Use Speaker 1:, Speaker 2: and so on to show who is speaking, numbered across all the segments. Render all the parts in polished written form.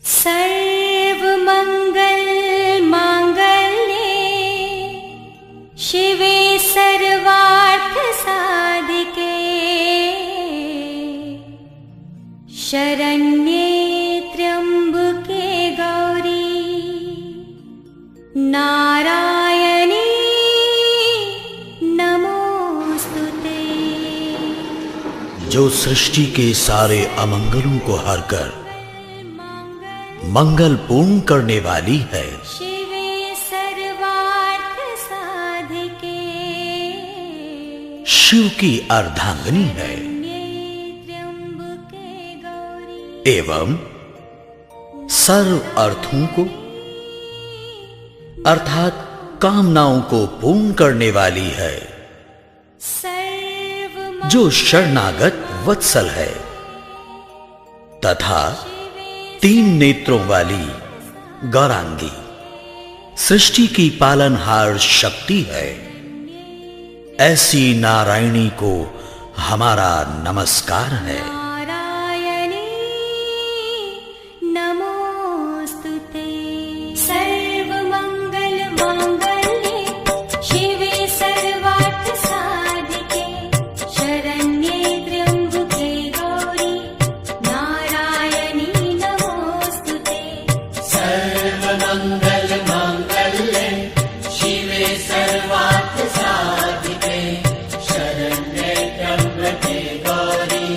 Speaker 1: सर्वमंगल मांगल्ये शिवे सर्वार्थ साधिके शरण्ये त्र्यंबके गौरी नारायणी नमोस्तुते।
Speaker 2: जो सृष्टि के सारे अमंगलों को हरकर मंगल पूर्ण करने वाली है,
Speaker 1: शिवे सर्वार्थ साधिके
Speaker 2: शिव की अर्धांगिनी है
Speaker 1: त्र्यंबके गौरी
Speaker 2: एवं सर्व अर्थों को अर्थात कामनाओं को पूर्ण करने वाली है, जो शरणागत वत्सल है तथा 3 नेत्रों वाली गौरांगी सृष्टि की पालनहार शक्ति है। ऐसी नारायणी को हमारा नमस्कार है।
Speaker 1: नारायणी नमोस्तुते। सर्वमंगल मांगल्ये शिवे सर्वार्थ साधिके शरण्ये त्र्यंबके गौरी नारायणी नमोस्तुते।
Speaker 3: सर्वमंगल मांगल्ये शिवे सर्वार्थ साधिके शरण्ये त्र्यंबके गौरी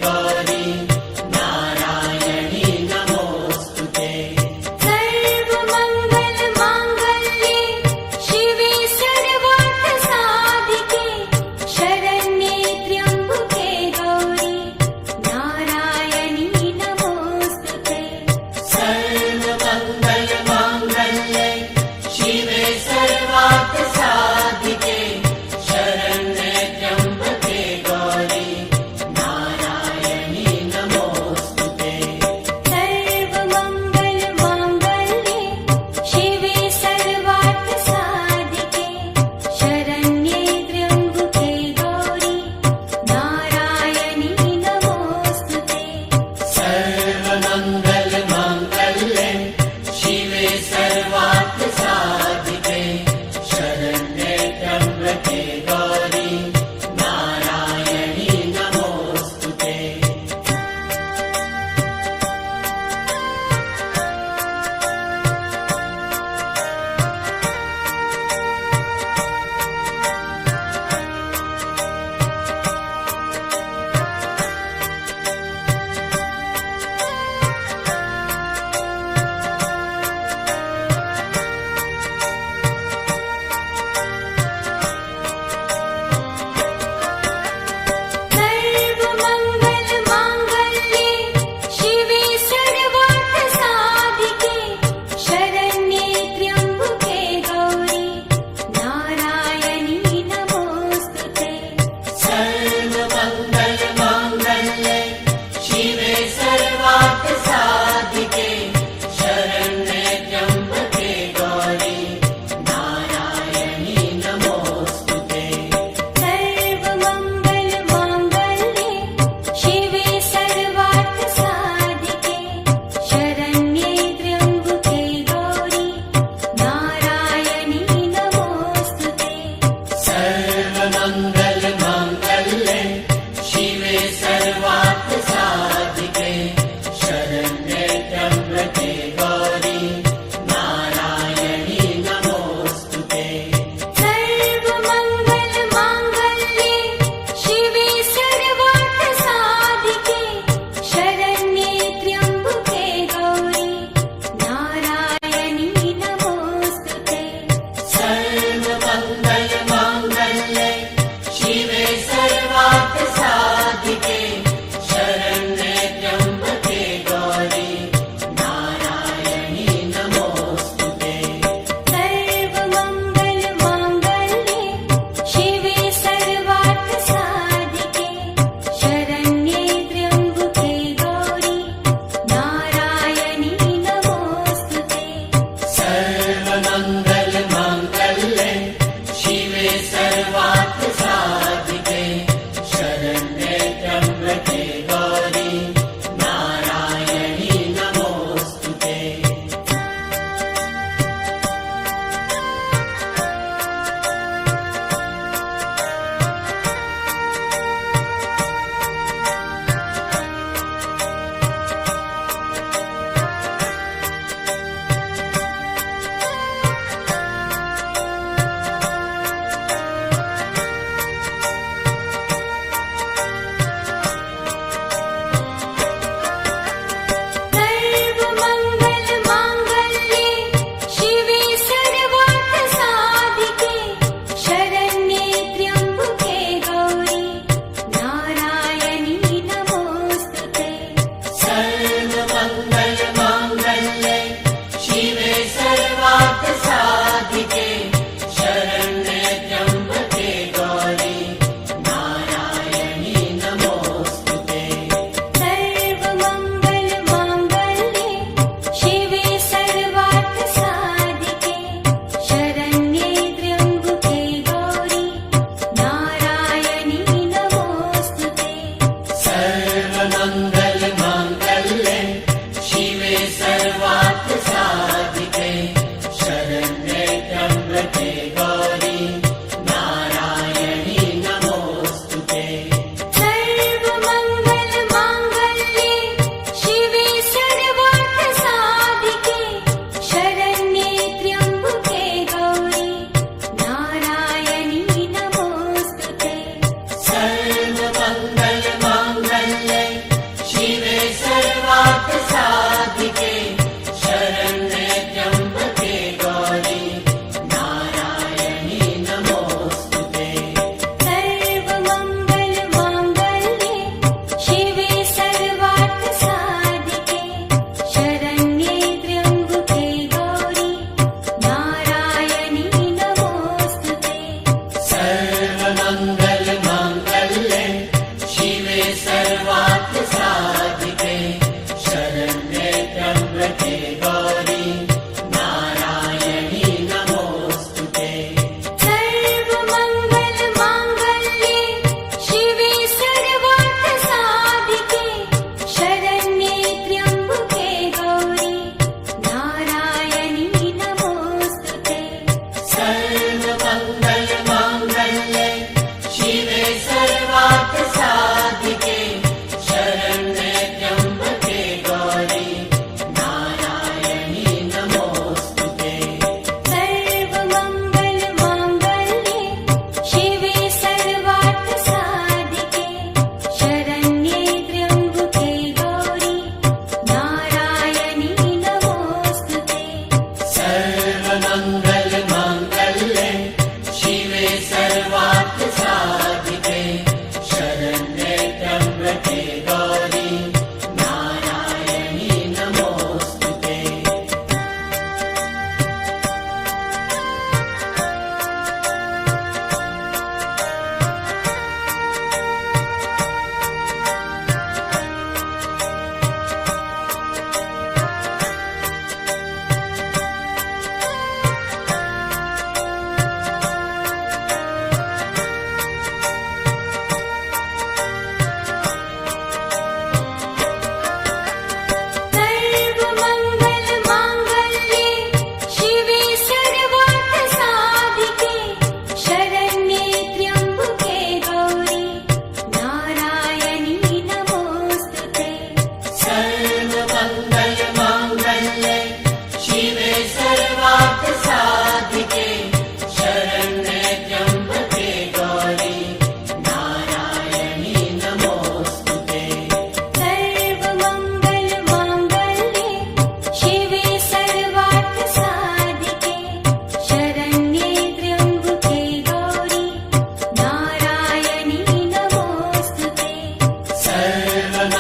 Speaker 3: गौरी नारायणी नमोऽस्तुते
Speaker 1: सर्वमङ्गल माङ्गल्ये शिवे सर्वार्थसाधिके शरण्ये त्र्यम्बके गौरी नारायणी नमोऽस्तुते
Speaker 3: सर्वमङ्गल माङ्गल्ये शिवे सर्वार्थसाधिके शरण्ये त्र्यम्बके गौरी नारायणी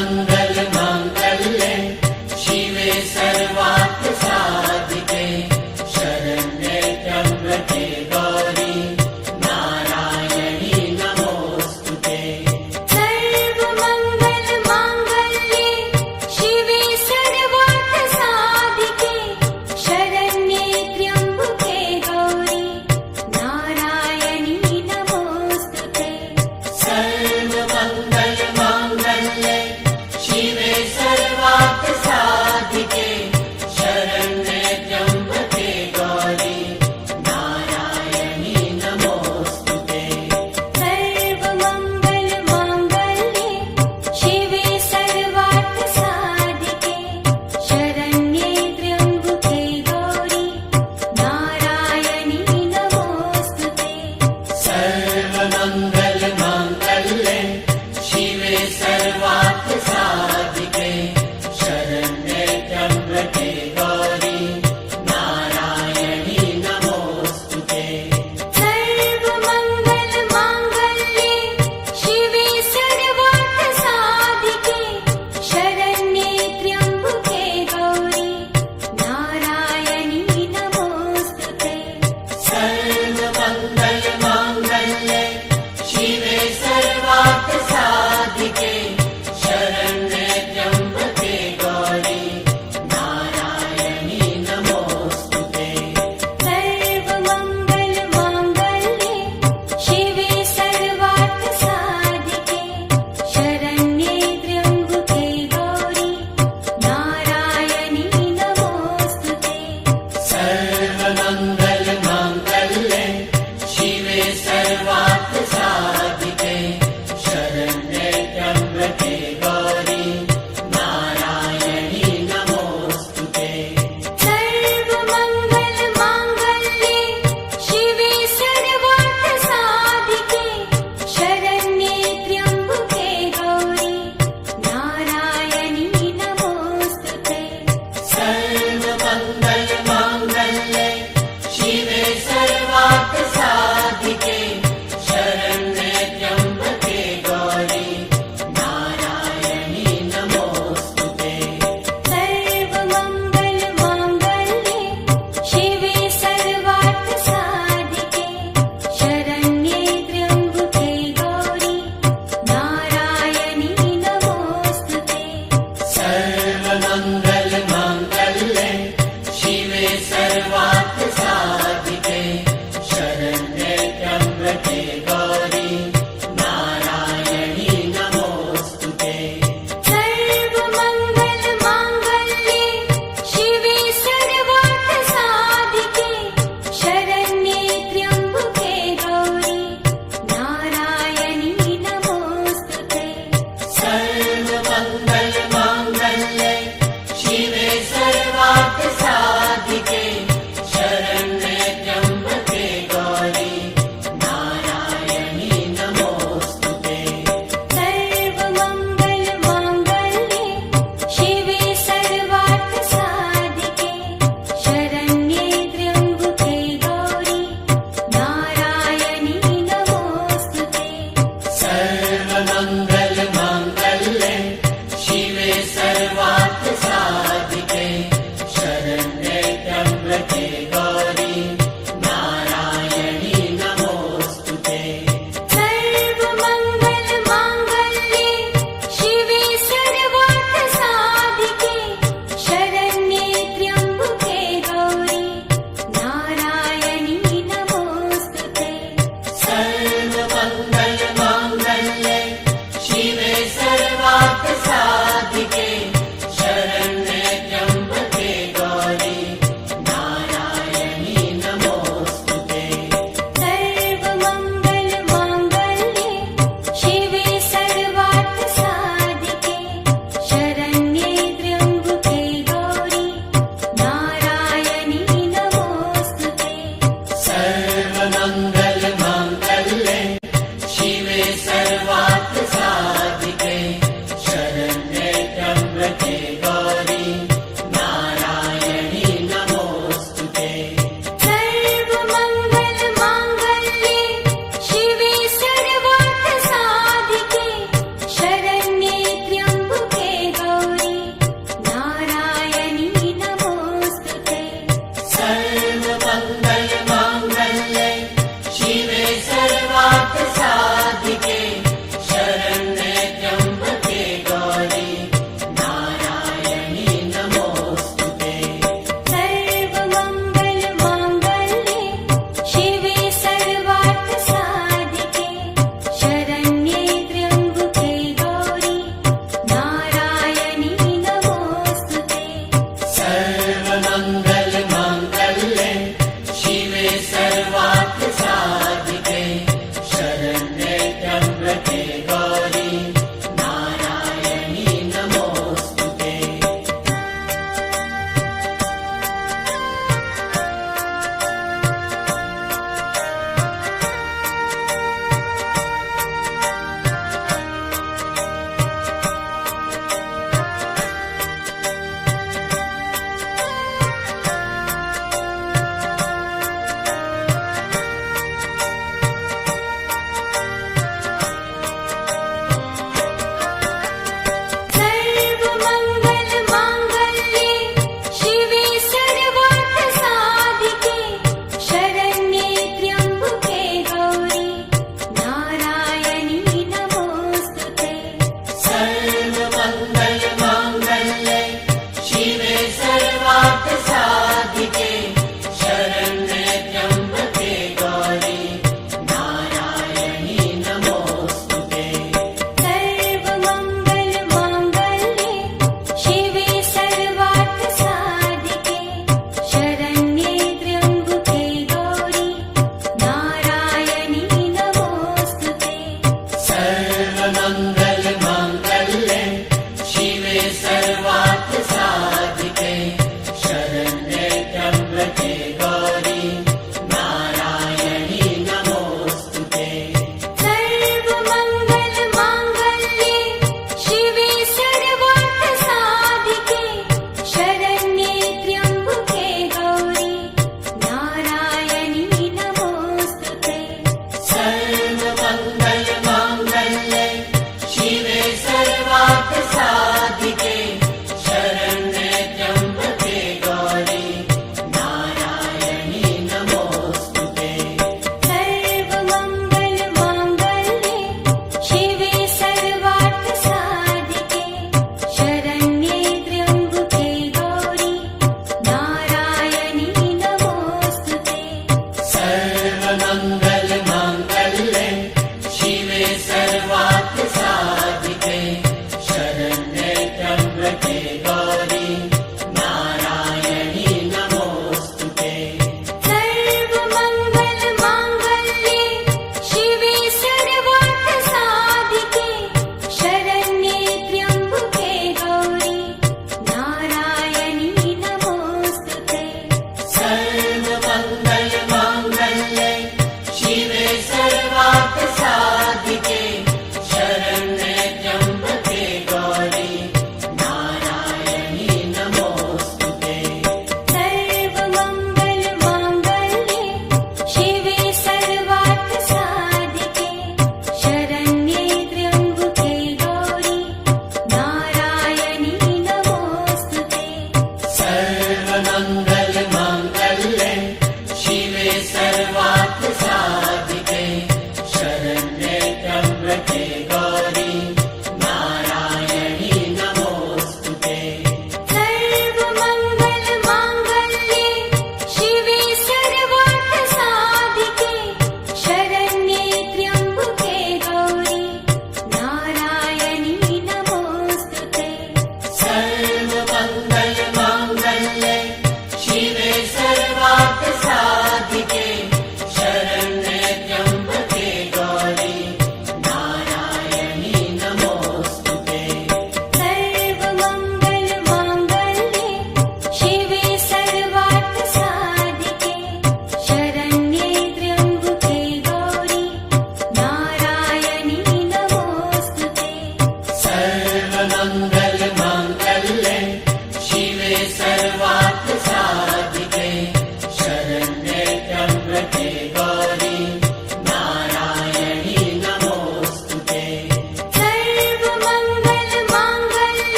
Speaker 3: सर्वमङ्गल माङ्गल्ये शिवे सर्वार्थसाधिके शरण्ये त्र्यम्बके गौरी नारायणी नमोऽस्तुते
Speaker 1: सर्वमङ्गल माङ्गल्ये शिवे सर्वार्थसाधिके शरण्ये त्र्यम्बके गौरी नारायणी नमोऽस्तुते
Speaker 3: सर्वमङ्गल माङ्गल्ये शिवे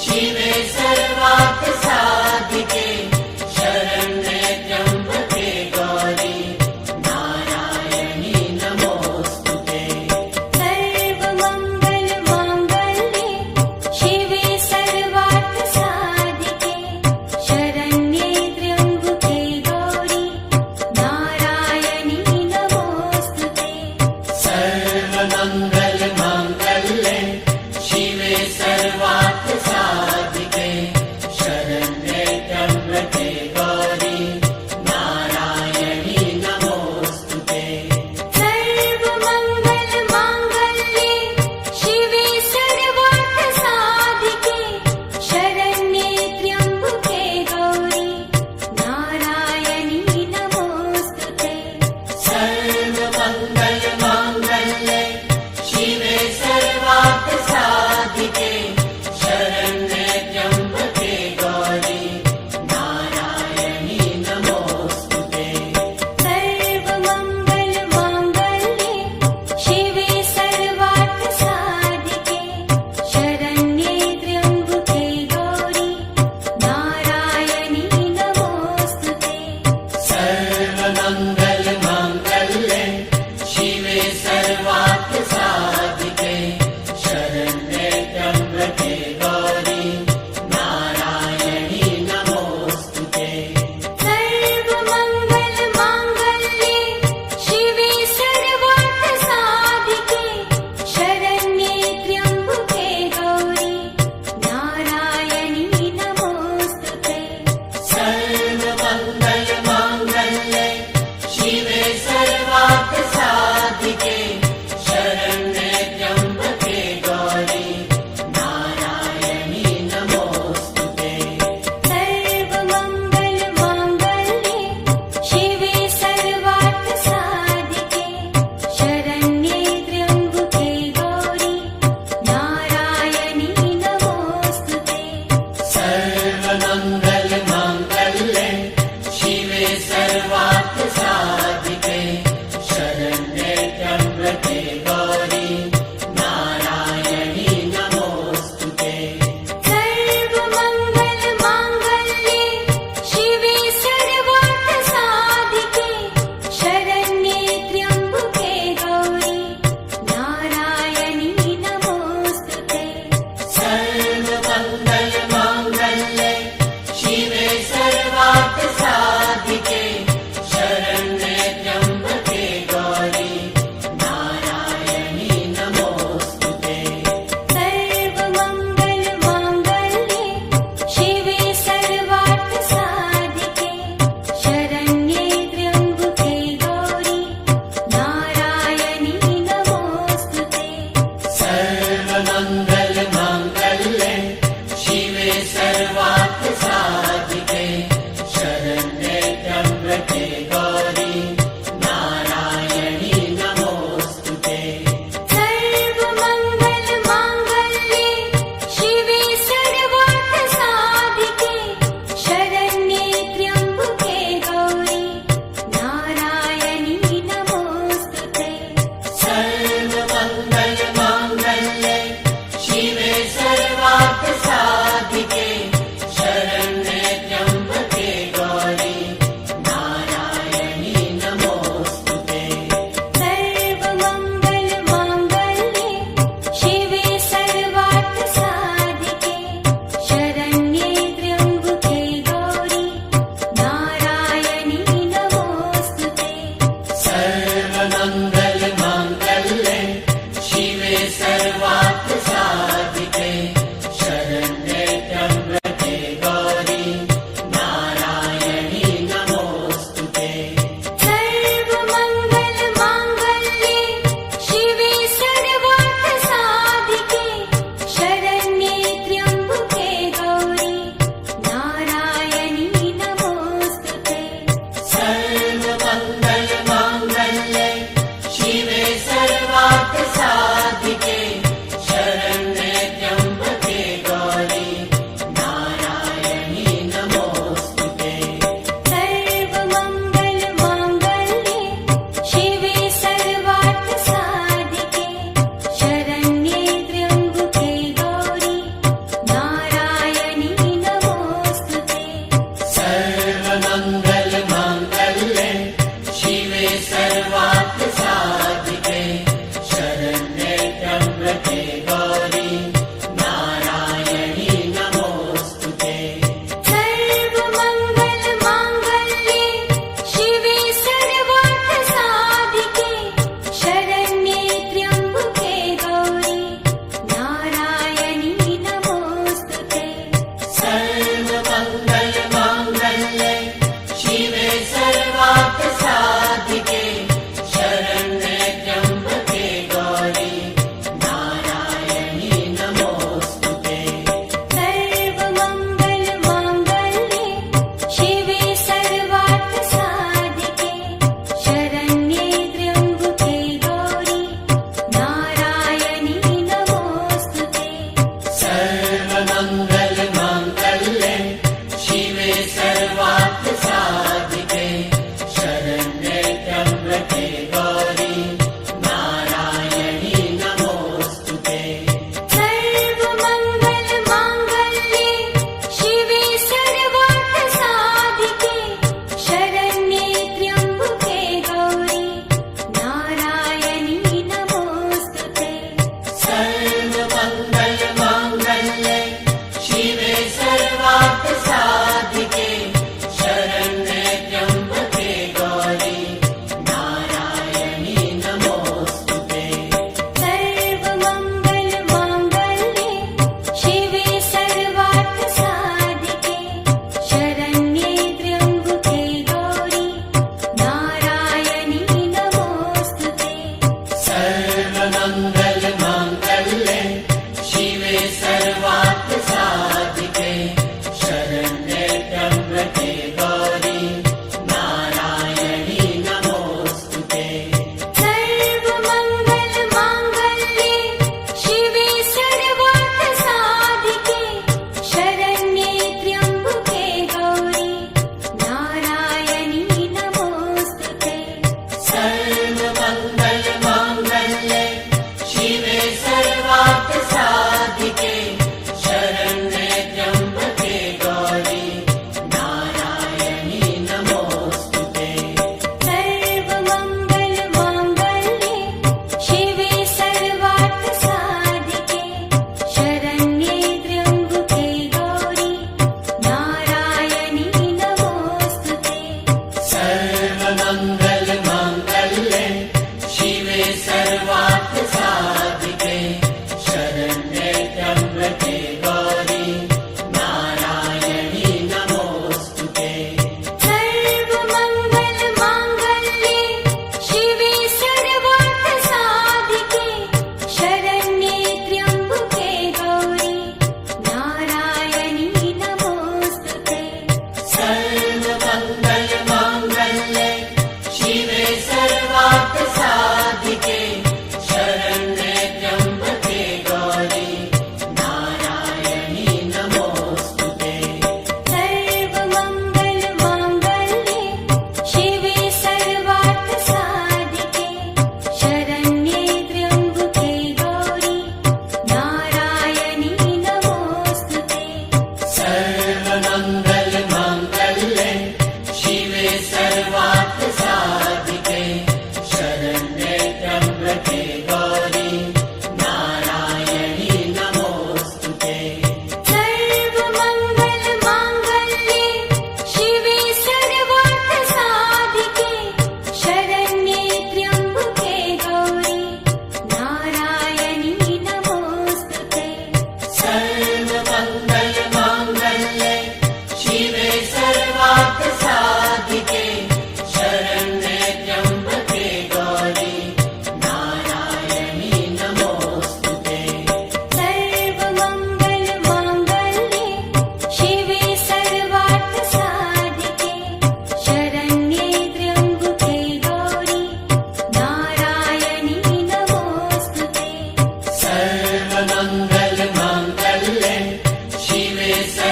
Speaker 3: शिवे सर्वार्थ साधिके शरण्ये त्र्यम्बके गौरी नारायणी नमोऽस्तुते
Speaker 1: सर्वमङ्गल माङ्गल्ये शिवे सर्वार्थ साधिके शरण्ये त्र्यम्बके गौरी नारायणी नमोऽस्तुते
Speaker 3: सर्वमङ्गल माङ्गल्ये शिवे सर्वार्थ साधिके शरण्ये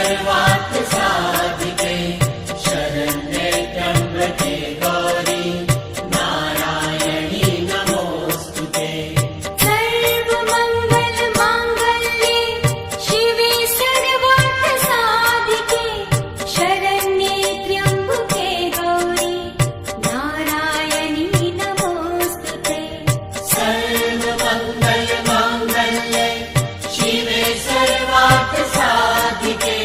Speaker 3: सर्वार्थ साधिके शरण्ये त्र्यम्बके गौरी नारायणी नमोऽस्तुते
Speaker 1: सर्वमङ्गल माङ्गल्ये शिवे सर्वार्थ साधिके शरण्ये त्र्यम्बके गौरी नारायणी नमोऽस्तुते
Speaker 3: सर्वमङ्गलमाङ्गल्ये शिवे सर्वार्थ साधिके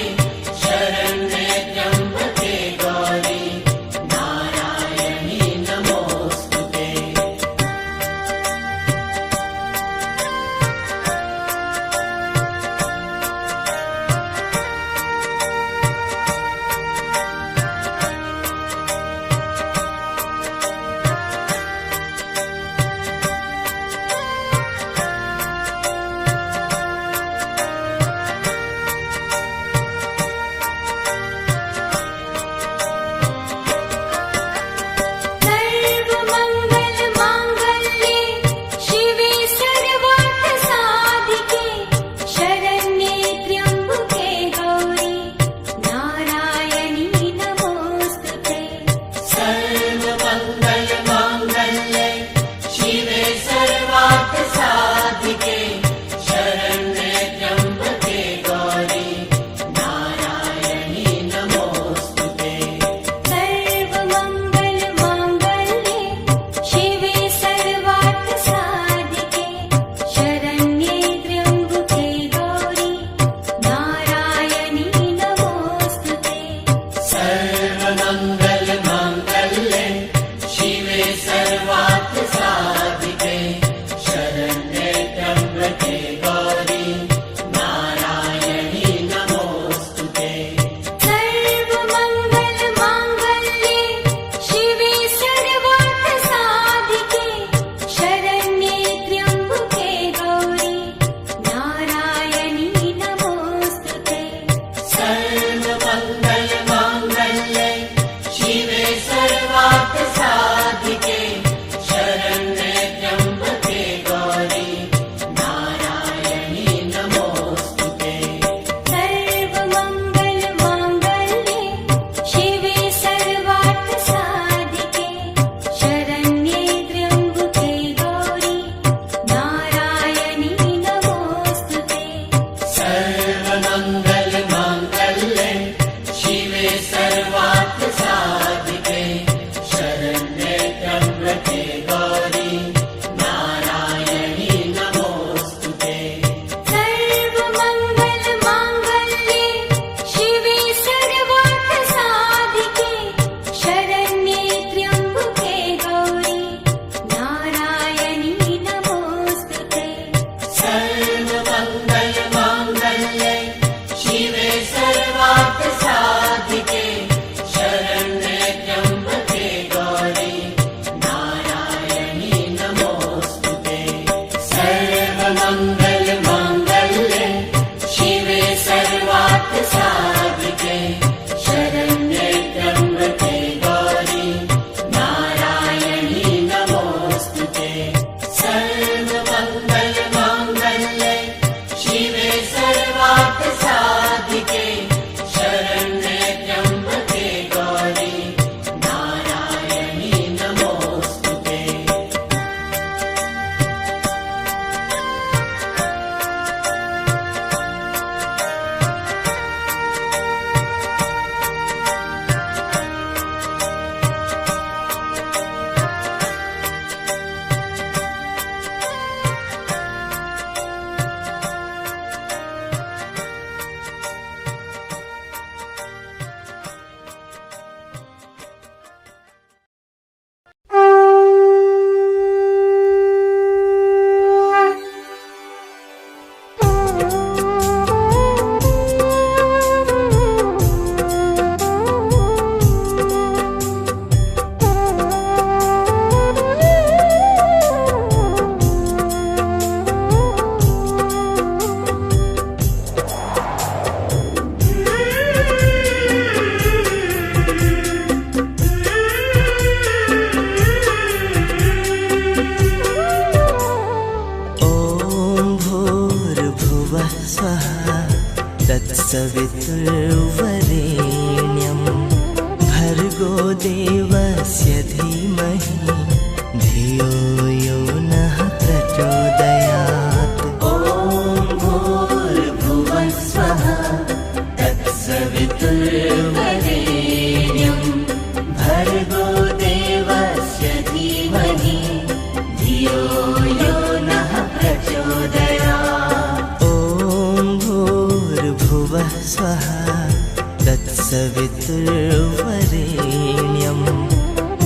Speaker 4: तत्सवितुर्वरेण्यं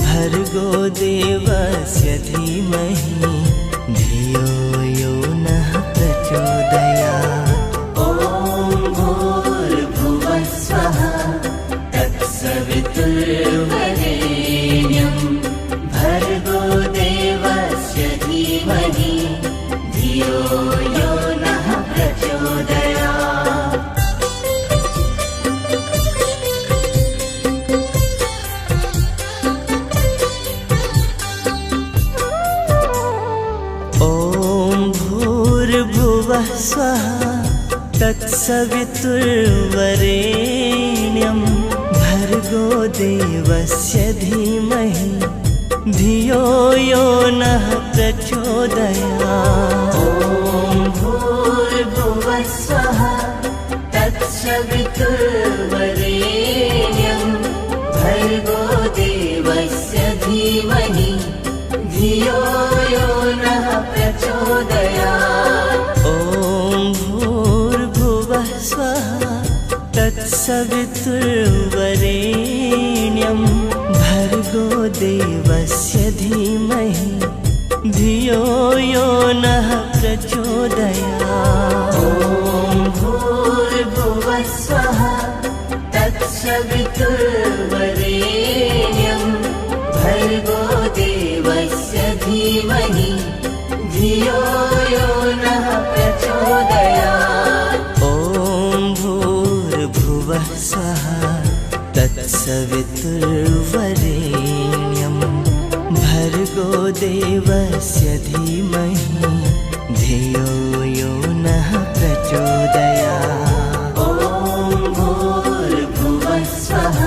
Speaker 4: भर्गो देवस्य धीमहि धियो यो नः प्रचोदयात्। ॐ भूर्भुवः स्वः तत्सवितुर्वरेण्यं भर्गो देवस्य धीमहि धियो यो नः प्रचोदयात्। ॐ भूर्भुवः स्वः तत्सवितुर्वरेण्यं भर्गो देवस्य धीमहि धियो यो नः प्रचोदयात्। ॐ भूर्भुवः स्वः तत्सवितुर्वरेण्यं भर्गो देवस्य धीमहि धियो यो नः प्रचोदयात्। ॐ भूर्भुवः स्वः तत्सवितुर्वरेण्यं भर्गो देवस्य धीमहि धियो यो नः प्रचोदयात्। ॐ भूर्भुवः स्वः तत्सवितुर्वरेण्यं भर्गो देवस्य धीमहि धियो यो नः प्रचोदयात्। ॐ भूर्भुवः स्वः तत्सवितुर्वरेण्यं भर्गो देवस्य धीमहि धियो यो नः प्रचोदयात्। ॐ भूर्भुवः स्वः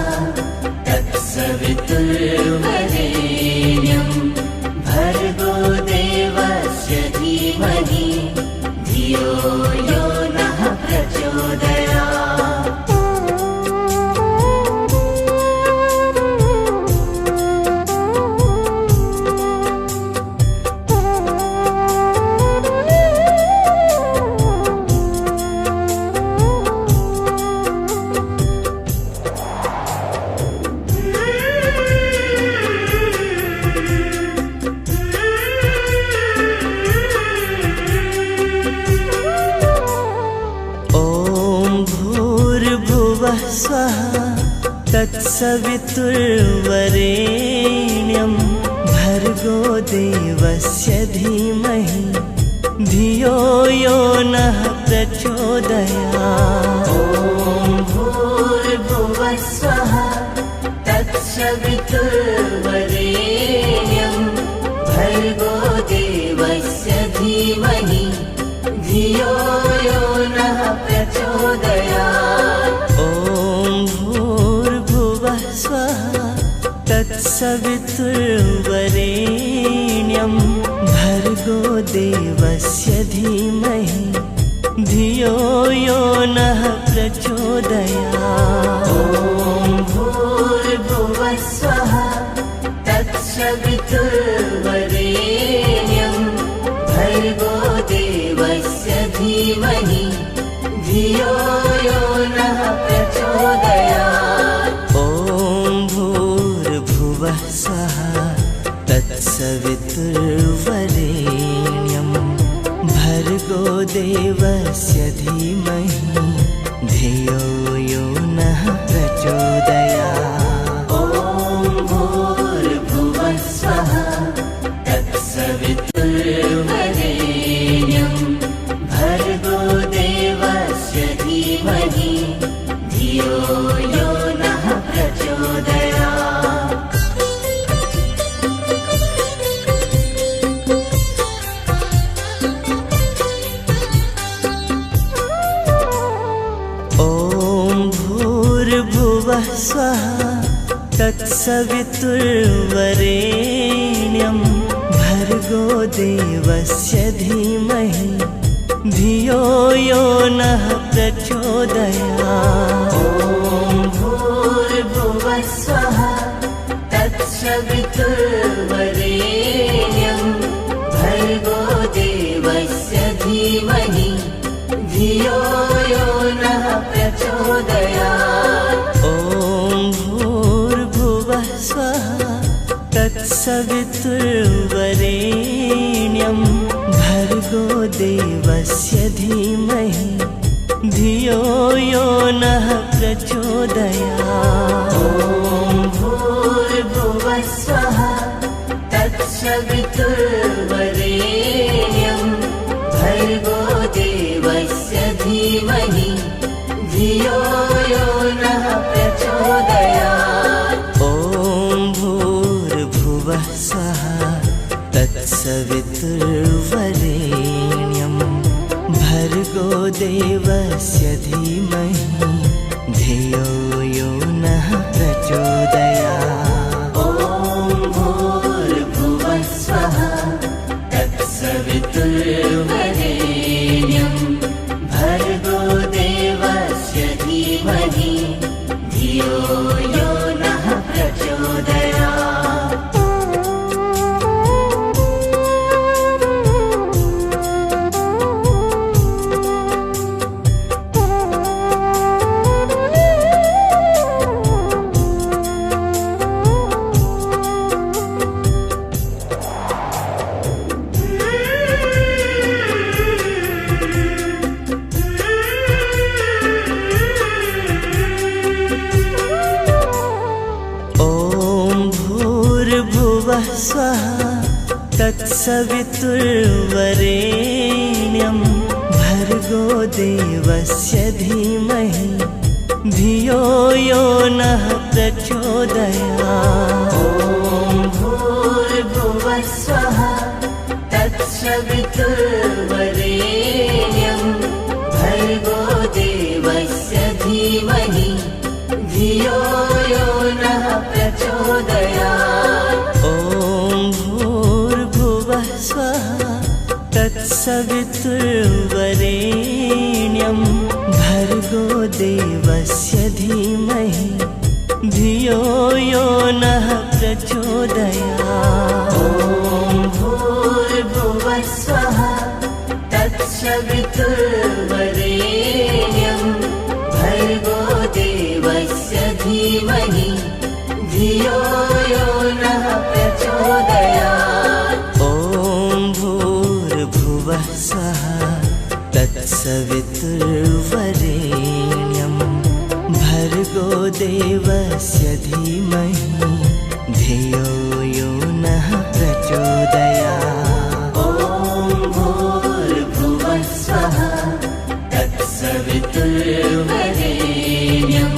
Speaker 4: तत्सवितुर्वरेण्यं भर्गो देवस्य धीमहि धियो यो नः प्रचोदयात्। स्वः तत्सवितुर्वरेण्यं भर्गो देवस्य धीमहि धियो यो नः प्रचोदयात्। ॐ भूर्भुवः स्वः तत्सवितुर्वरेण्यं भर्गो देवस्य धीमहि धियो यो नः प्रचोदयात्। तत्सवितुर्वरेण्यं भर्गो देवस्य धीमहि धियो यो नः प्रचोदयात्। ॐ भूर्भुवः स्वः तत्सवितुर्वरेण्यं भर्गो देवस्य धीमहि धियो यो नः प्रचोदयात्। ॐ भूर्भुवः स्वः तत्सवितुर्वरेण्यं भर्गो देवस्य धीमहि धियो यो नः प्रचोदयात्। ॐ भूर्भुवः स्वः तत्सवितुर्वरेण्यं भर्गो देवस्य धीमहि धियो यो नः प्रचोदयात्। ॐ भूर्भुवः स्वः तत्सवितुर्वरेण्यं भर्गो देवस्य धीमहि धियो यो नः प्रचोदयात्। ॐ भूर्भुवः स्वः तत्सवितुर्वरेण्यं भर्गो देवस्य धीमहि धियो यो नः प्रचोदयात्। प्रचोदयात्। ॐ भूर्भुवः स्वः तत्सवितुर्वरेण्यं भर्गो देवस्य धीमहि धियो यो नः प्रचोदयात्। ॐ भूर्भुवः स्वः तत्सवितुर्वरेण्यं भर्गो देवस्य धीमहि धियो यो नः प्रचोदयात्। ॐ भूर्भुवः स्वः तत्सवितुर्वरेण्यं भर्गो देवस्य धीमहि धियो यो नः प्रचोदयात्। स्वः तत्सवितुर्वरेण्यं भर्गो देवस्य धीमहि धियो यो नः प्रचोदयात्। ॐ भूर्भुवः स्वः तत्सवितुर्वरेण्यं भर्गो देवस्य धीमहि धियो यो नः प्रचोदयात्। ॐ भूर्भुवः स्वः तत्सवितुर्वरेण्यं भर्गो देवस्य धीमहि धियो यो नः प्रचोदयात्। ॐ भूर्भुवः स्वः तत्सवितुर्वरेण्यं भर्गो देवस्य धीमहि धियो यो नः प्रचोदयात्। ॐ भूर्भुवः स्वः तत्सवितुर्वरेण्यं भर्गो देवस्य धीमहि धियो यो नः प्रचोदयात्। ॐ भूर्भुवः स्वः तत्सवितुर्वरेण्यं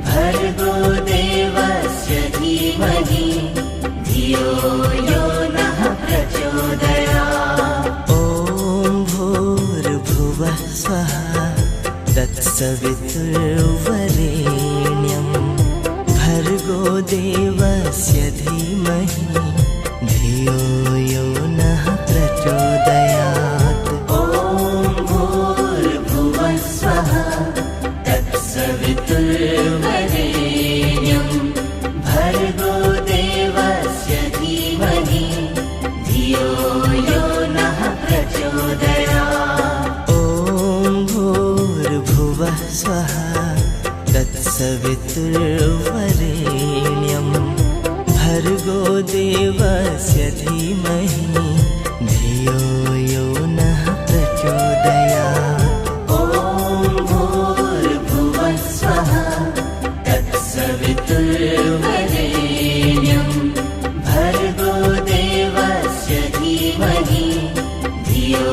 Speaker 4: भर्गो देवस्य धीमहि धियो यो नः प्रचोदयात्। ॐ भूर्भुवः स्वः तत्सवितुर्वरेण्यं भर्गो देवस्य धीमहि धियो यो नः प्रचोदयात्। ॐ भूर्भुवः स्वः तत्सवितुर्वरेण्यं भर्गो देवस्य धीमहि धियो यो नः प्रचोदयात्। ॐ भूर्भुवः स्वः तत्सवितुर्वरेण्यं भर्गो देवस्य धीमहि धियो यो नः प्रचोदयात्। ॐ भूर्भुवः स्वः तत्सवितुर्वरेण्यं भर्गो देवस्य धीमहि धियो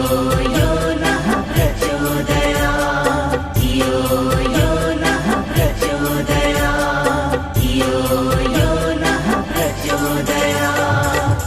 Speaker 4: यो नः प्रचोदयात्। धियो यो नः प्रचोदयात्। धियो यो नः प्रचोदयात्।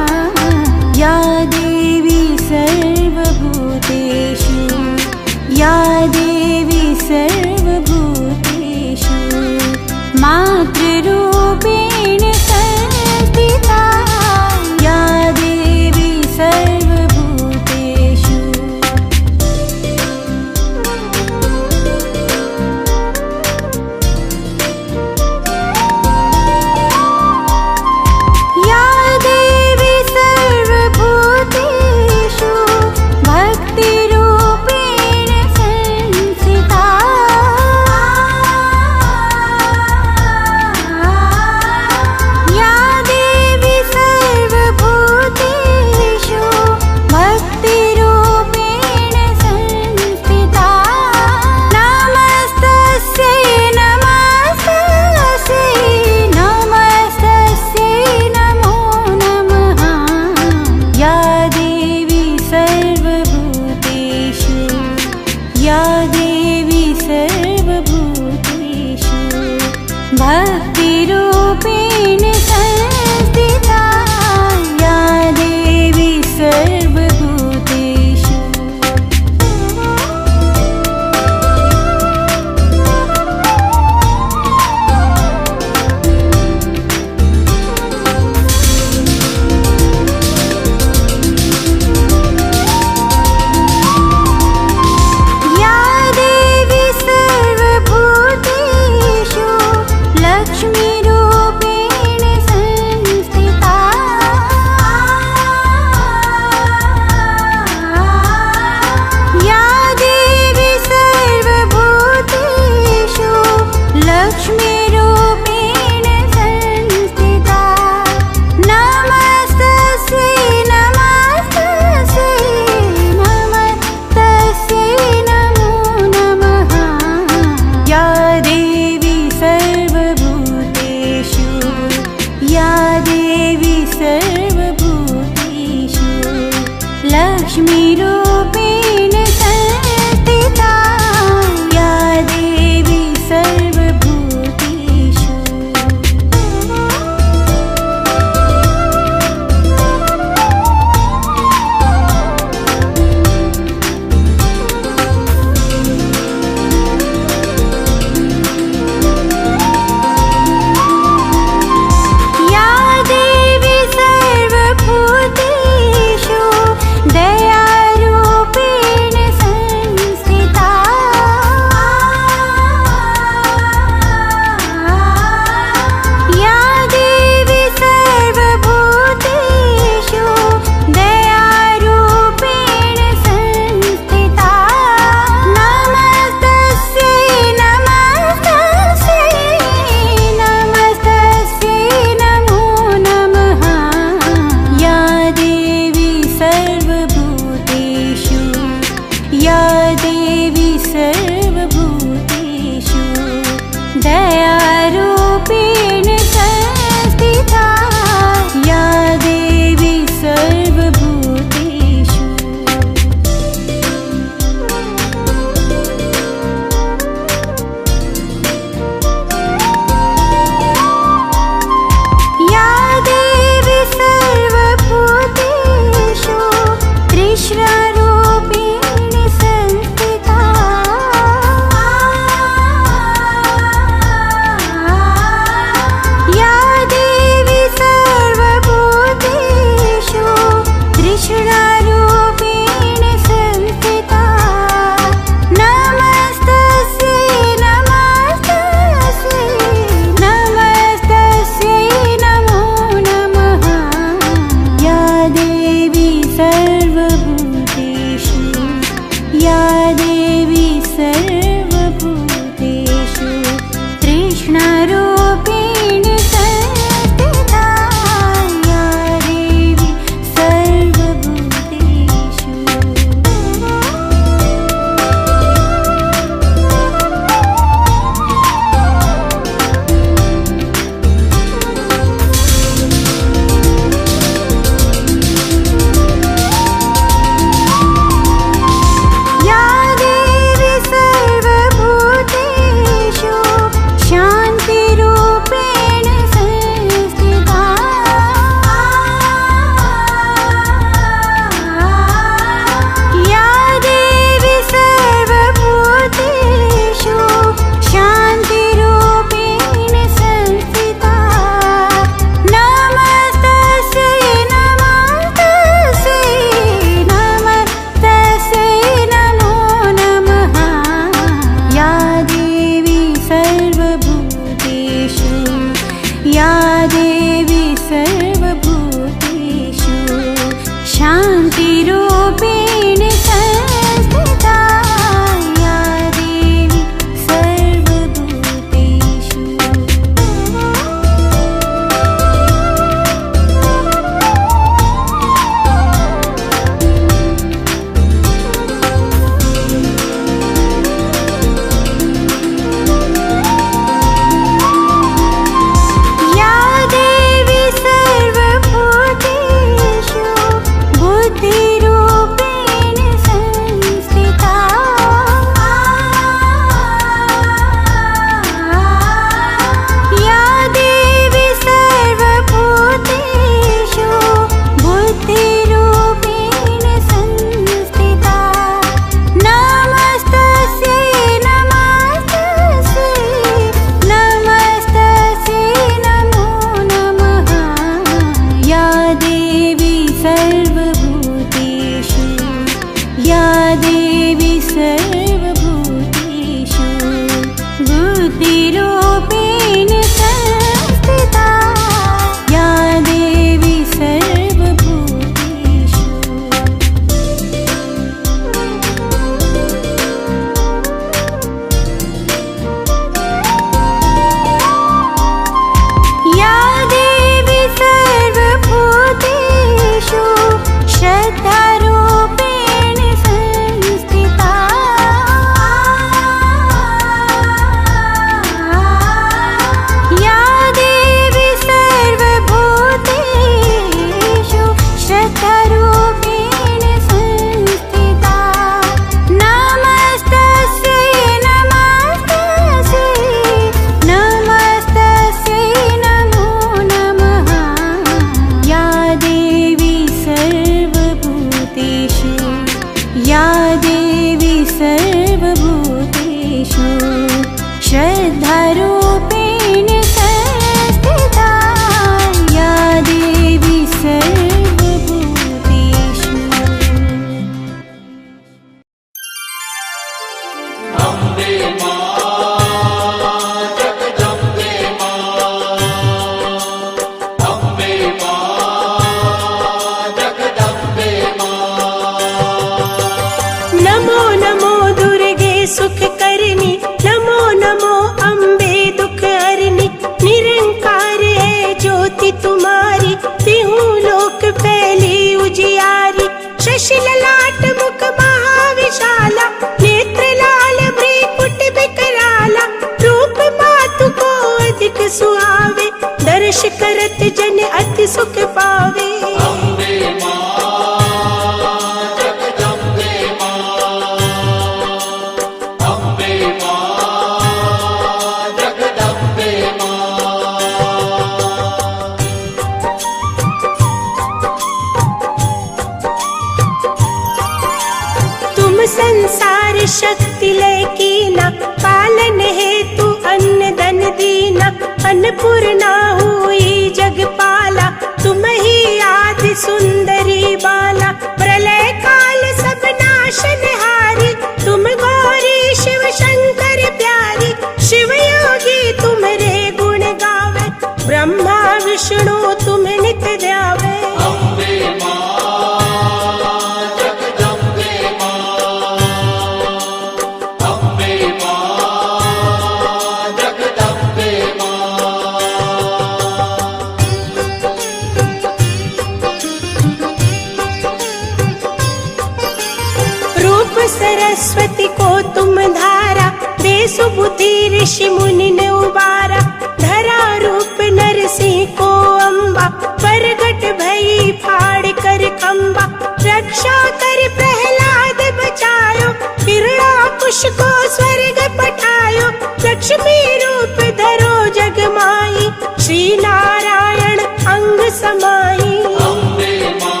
Speaker 5: सुबुद्धि ऋषि मुनि ने उबारा, धरा रूप नरसिंह को अम्बा, परगट भई फाड़ कर खम्बा, रक्षा कर प्रहलाद बचायो, हिरण्याकुश को स्वर्ग पठायो, लक्ष्मी रूप धरो जग माई, श्री नारायण अंग समाई।
Speaker 3: अम्बे मां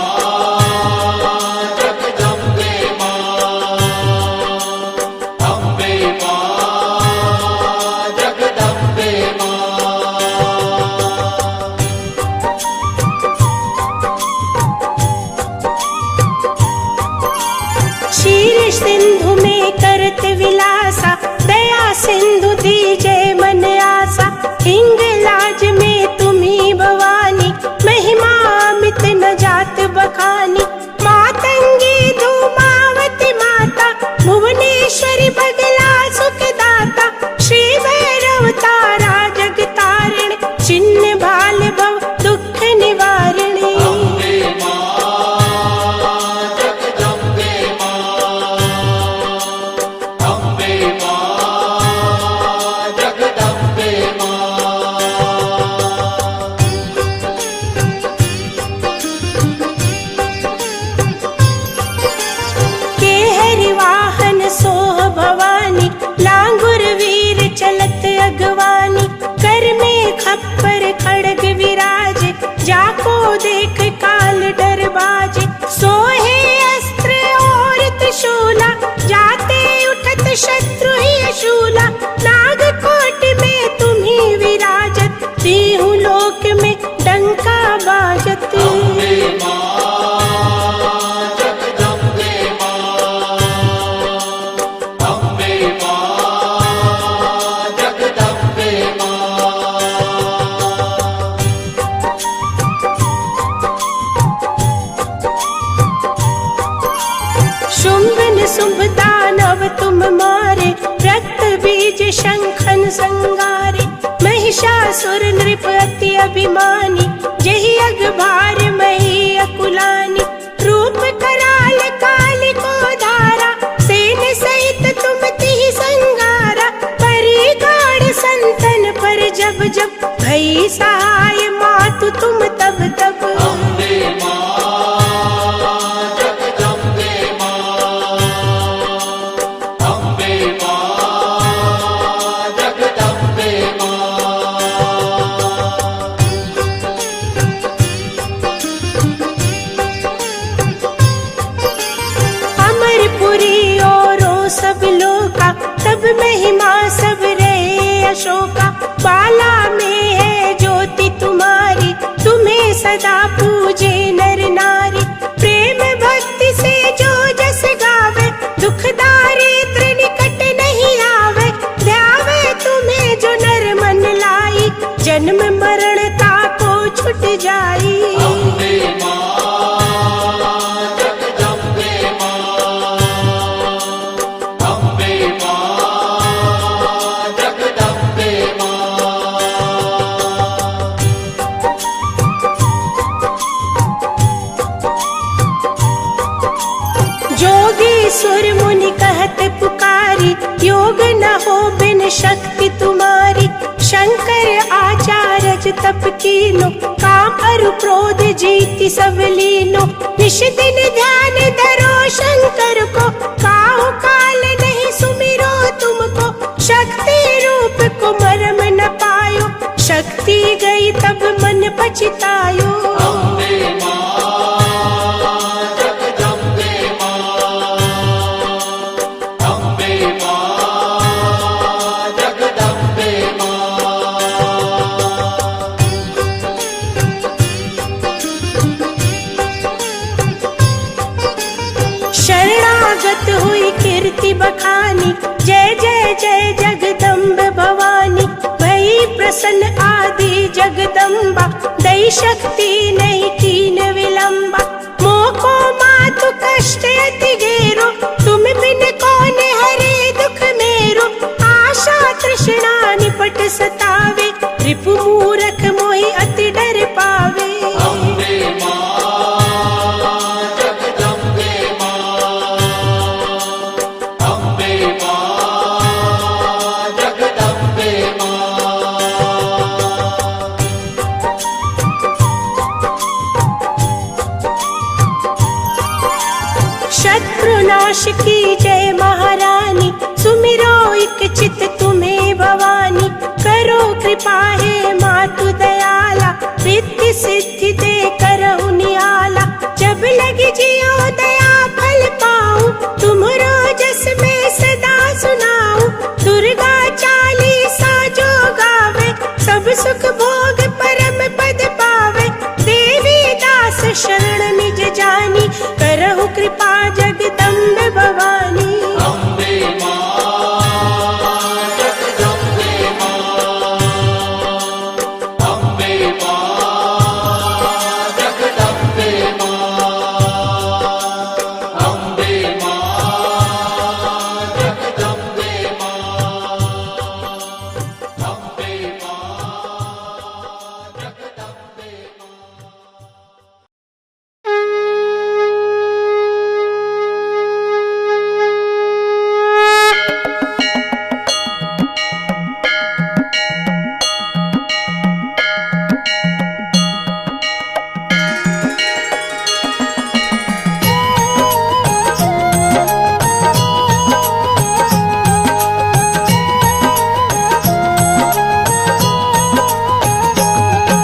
Speaker 3: जगदम्बे मां, अम्बे मां जगदम्बे मां।
Speaker 5: क्षीर सिंधु में करत विलासा, दया सिंधु दीजे मन आसा, हिंगलाज में तुम्ही भवानी, महिमा अमित न जात बखानी, मातंगी धूमावती माता, भुवनेश्वरी बगला सुखदाता, श्री भैरव तारा जगतारिणी, चिन्ह भाल भव दुख निवारिणी।
Speaker 3: अम्बे मां जगदम्बे मां, अम्बे मां जगदम्बे मां।
Speaker 5: के हरि वाहन सोह भवानी, लांगुर वीर चलत अगवानी, कर में खप्पर खड़ग विराजे, जाको देख काल डर बाजे, सोहे अस्त्र और त्रिशूला, जाते उठत शत्रु ही शूला, नागकोट में तुम्ही विराजत, तीहु लोक में डंका बाजत।
Speaker 3: अम्बे मां जगदम्बे मां, अम्बे मां जगदम्बे मां।
Speaker 5: शुंभ निशुंभ दानव तुम मारे, रक्त बीज शंखन संगारे, महिषासुर नृप अति अभिमानी, जहि अग भार मही अकुलानी, रूप कराल काल को धारा, सेन सहित तुम तिहि संगारा, परी गाढ़ संतन पर जब जब, भई सहाय मातु तुम तब तब।
Speaker 3: अम्बे मां जगदम्बे मां, अम्बे मां जगदम्बे मां।
Speaker 5: अमरपुरी औरों सब लोका, तब महिमा सब रहे अशोका, बाला में है ज्योति तुम्हारी, तुम्हें सदा पूजे नर नारी, प्रेम भक्ति से जो जस गावे, दुख दारिद्र निकट नहीं आवे, ध्यावे तुम्हें जो नर मन लाई, जन्म मरण ताको छुट जाई।
Speaker 3: अम्बे मां जगदम्बे मां, अम्बे मां जगदम्बे मां।
Speaker 5: जोगी सुर मुनि कहत पुकारी, योग न हो बिन शक्ति तुम्हारी, शंकर आचार्य तप कीनो, काम अरु क्रोध जीति सब लीनो, निश दिन ध्यान धरो शंकर को, काहु काल नहीं सुमिरो तुमको, शक्ति रूप को मरम न पायो, शक्ति गई तब मन पछतायो।
Speaker 3: अम्बे मां जगदम्बे मां, अम्बे मां जगदम्बे मां।
Speaker 5: शरणागत हुई कीर्ति बखानी, जय जय जय जगदम्ब भवानी, भई प्रसन्न आदि जगदम्बा, दई शक्ति नहीं कीन विलंबा, मोको मातु कष्ट अति घेरो, तुम बिन कौन हरे दुख मेरो, आशा तृष्णा निपट सतावे, रिपु मूरख मोहि अति डर पावे।
Speaker 3: अम्बे मां जगदम्बे मां, अम्बे मां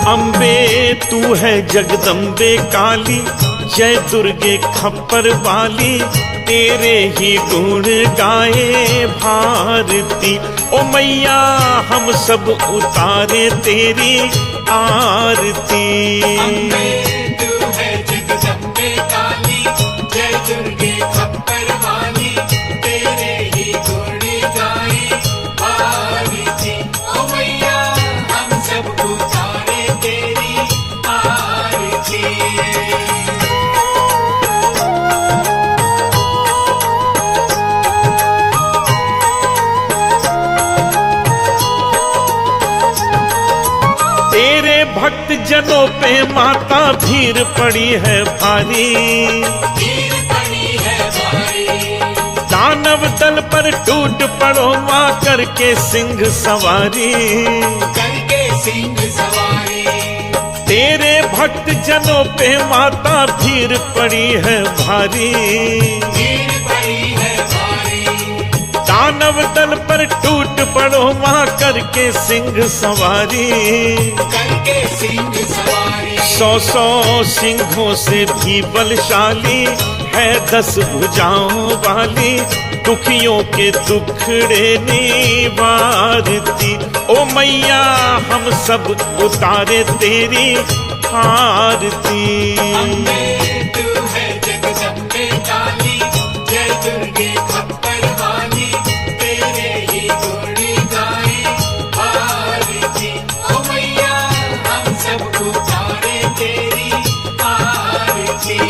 Speaker 6: अम्बे तू है जगदम्बे काली, जय दुर्गे खप्पर वाली, तेरे ही गुण गाए भारती। ओ मैया हम सब उतारे तेरी आरती।
Speaker 3: अम्बे तू है जगदम्बे काली, जय दुर्गे खप्पर वाली, तेरे ही गुण गाए भारती। ओ मैया हम सब उतारे तेरी आरती।
Speaker 6: तेरे भक्त जनों पे माता भीड़ पड़ी है भारी,
Speaker 3: भीड़ पड़ी है भारी,
Speaker 6: दानव दल पर टूट पड़ो माँ करके सिंह सवारी।
Speaker 3: करके सिंह सवारी।
Speaker 6: तेरे भक्त जनों पे माता भीड़ पड़ी है भारी,
Speaker 3: भीड़ पड़ी है भारी,
Speaker 6: दानव दल पर टूट पड़ो माँ करके सिंह सवारी।
Speaker 3: करके सिंह सवारी।
Speaker 6: 100 सिंहों से भी बलशाली है 10 भुजाओं वाली, दुखियों के दुखड़े निवारती। ओ मैया हम सब उतारे तेरी आरती।
Speaker 3: अम्बे तू है जगदम्बे काली, जय दुर्गे खप्पर वाली, तेरे ही गुण गाए भारती। ओ मैया हम सब उतारे तेरी आरती।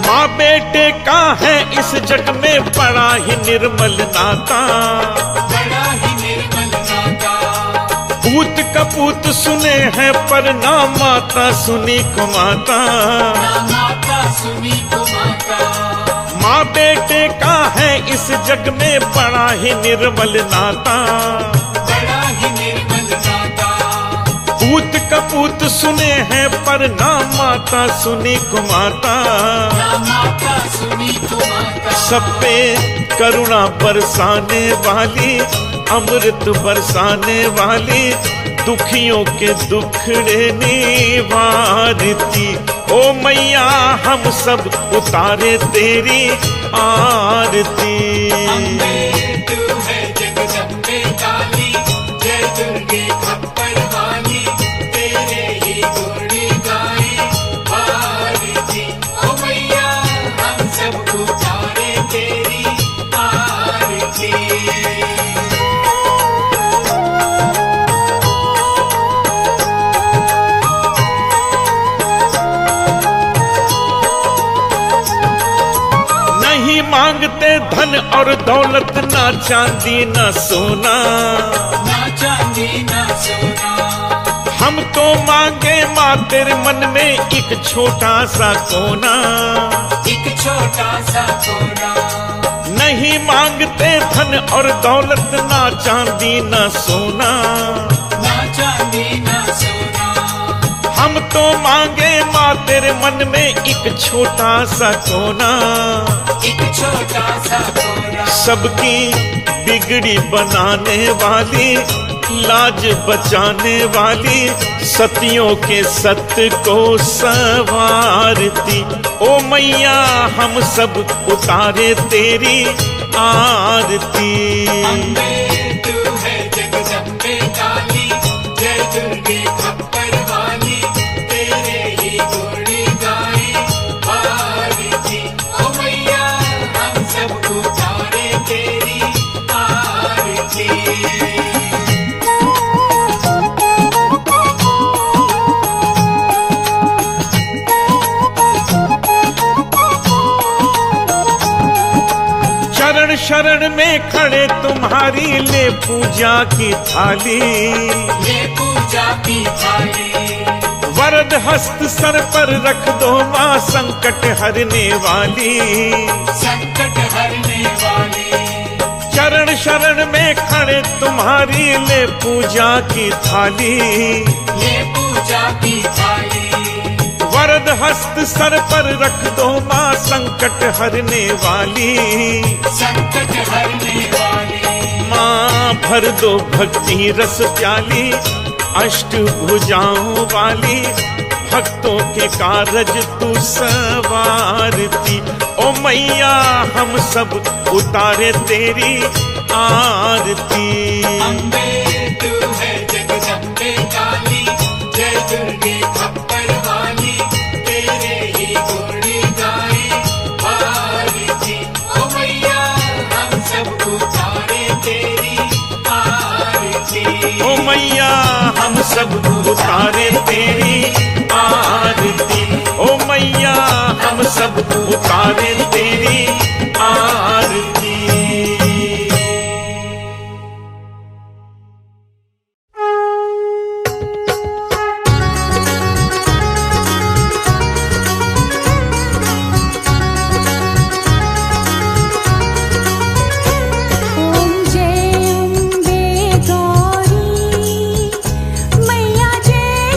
Speaker 6: माँ बेटे का है इस जग में बड़ा ही निर्मल नाता,
Speaker 3: बड़ा ही निर्मल नाता,
Speaker 6: पूत कपूत सुने हैं पर ना माता सुनी को माता।
Speaker 3: ना माता सुनी को माता।
Speaker 6: माँ बेटे का है इस जग में बड़ा ही निर्मल नाता,
Speaker 3: बड़ा ही निर्मल नाता,
Speaker 6: पूत कपूत सुने हैं पर ना माता सुनी को माता।
Speaker 3: ना माता सुनी को माता।
Speaker 6: सब पे करुणा बरसाने वाली, अमृत बरसाने वाली, दुखियों के दुखड़े निवारती। ओ मैया हम सब उतारे तेरी आरती।
Speaker 3: अम्बे तू है जगदम्बे काली, जय दुर्गे खप्पर वाली, तेरे ही गुण गाए भारती। ओ मैया हम सब उतारे तेरी आरती।
Speaker 6: नहीं मांगते धन और दौलत, ना चांदी ना सोना,
Speaker 3: ना चांदी ना सोना,
Speaker 6: हम तो मांगे माँ तेरे मन में एक छोटा सा कोना।
Speaker 3: एक छोटा सा कोना।
Speaker 6: नहीं मांगते धन और दौलत, ना चांदी ना सोना,
Speaker 3: ना चांदी ना सोना,
Speaker 6: हम तो मांगे माँ तेरे मन में एक छोटा सा कोना।
Speaker 3: एक छोटा सा कोना।
Speaker 6: सबकी बिगड़ी बनाने वाली, लाज बचाने वाली, सतियों के सत्य को संवारती। ओ मैया हम सब उतारे तेरी आरती।
Speaker 3: अम्बे तू है जगदम्बे काली, जय दुर्गे खप्पर वाली, तेरे ही गुण गाए भारती। ओ मैया हम सब उतारे तेरी आरती।
Speaker 6: शरण शरण में खड़े तुम्हारी ले पूजा की थाली,
Speaker 3: ये पूजा की थाली,
Speaker 6: वरद हस्त सर पर रख दो माँ संकट हरने वाली।
Speaker 3: संकट हरने वाली,
Speaker 6: चरण शरण में खड़े तुम्हारी ले पूजा की थाली,
Speaker 3: ये पूजा की थाली,
Speaker 6: वरद हस्त मस्त सर पर रख दो माँ संकट हरने वाली।
Speaker 3: संकट हरने वाली
Speaker 6: माँ भर दो भक्ति रस प्याली, अष्ट भुजाओं वाली, भक्तों के कारज तू सवारती। ओ मैया हम सब उतारे तेरी आरती।
Speaker 3: अम्बे तू है जगदम्बे काली, जय दुर्गे खप्पर वाली, तेरे ही गुण गाए आरती। ओ मैया हम सब उतारे तेरी आरती।
Speaker 6: ओ मैया हम सब उतारे तेरी आरती। ओ मैया हम सब उतारे तेरी आरती।
Speaker 1: ॐ जय अम्बे गौरी मैया जय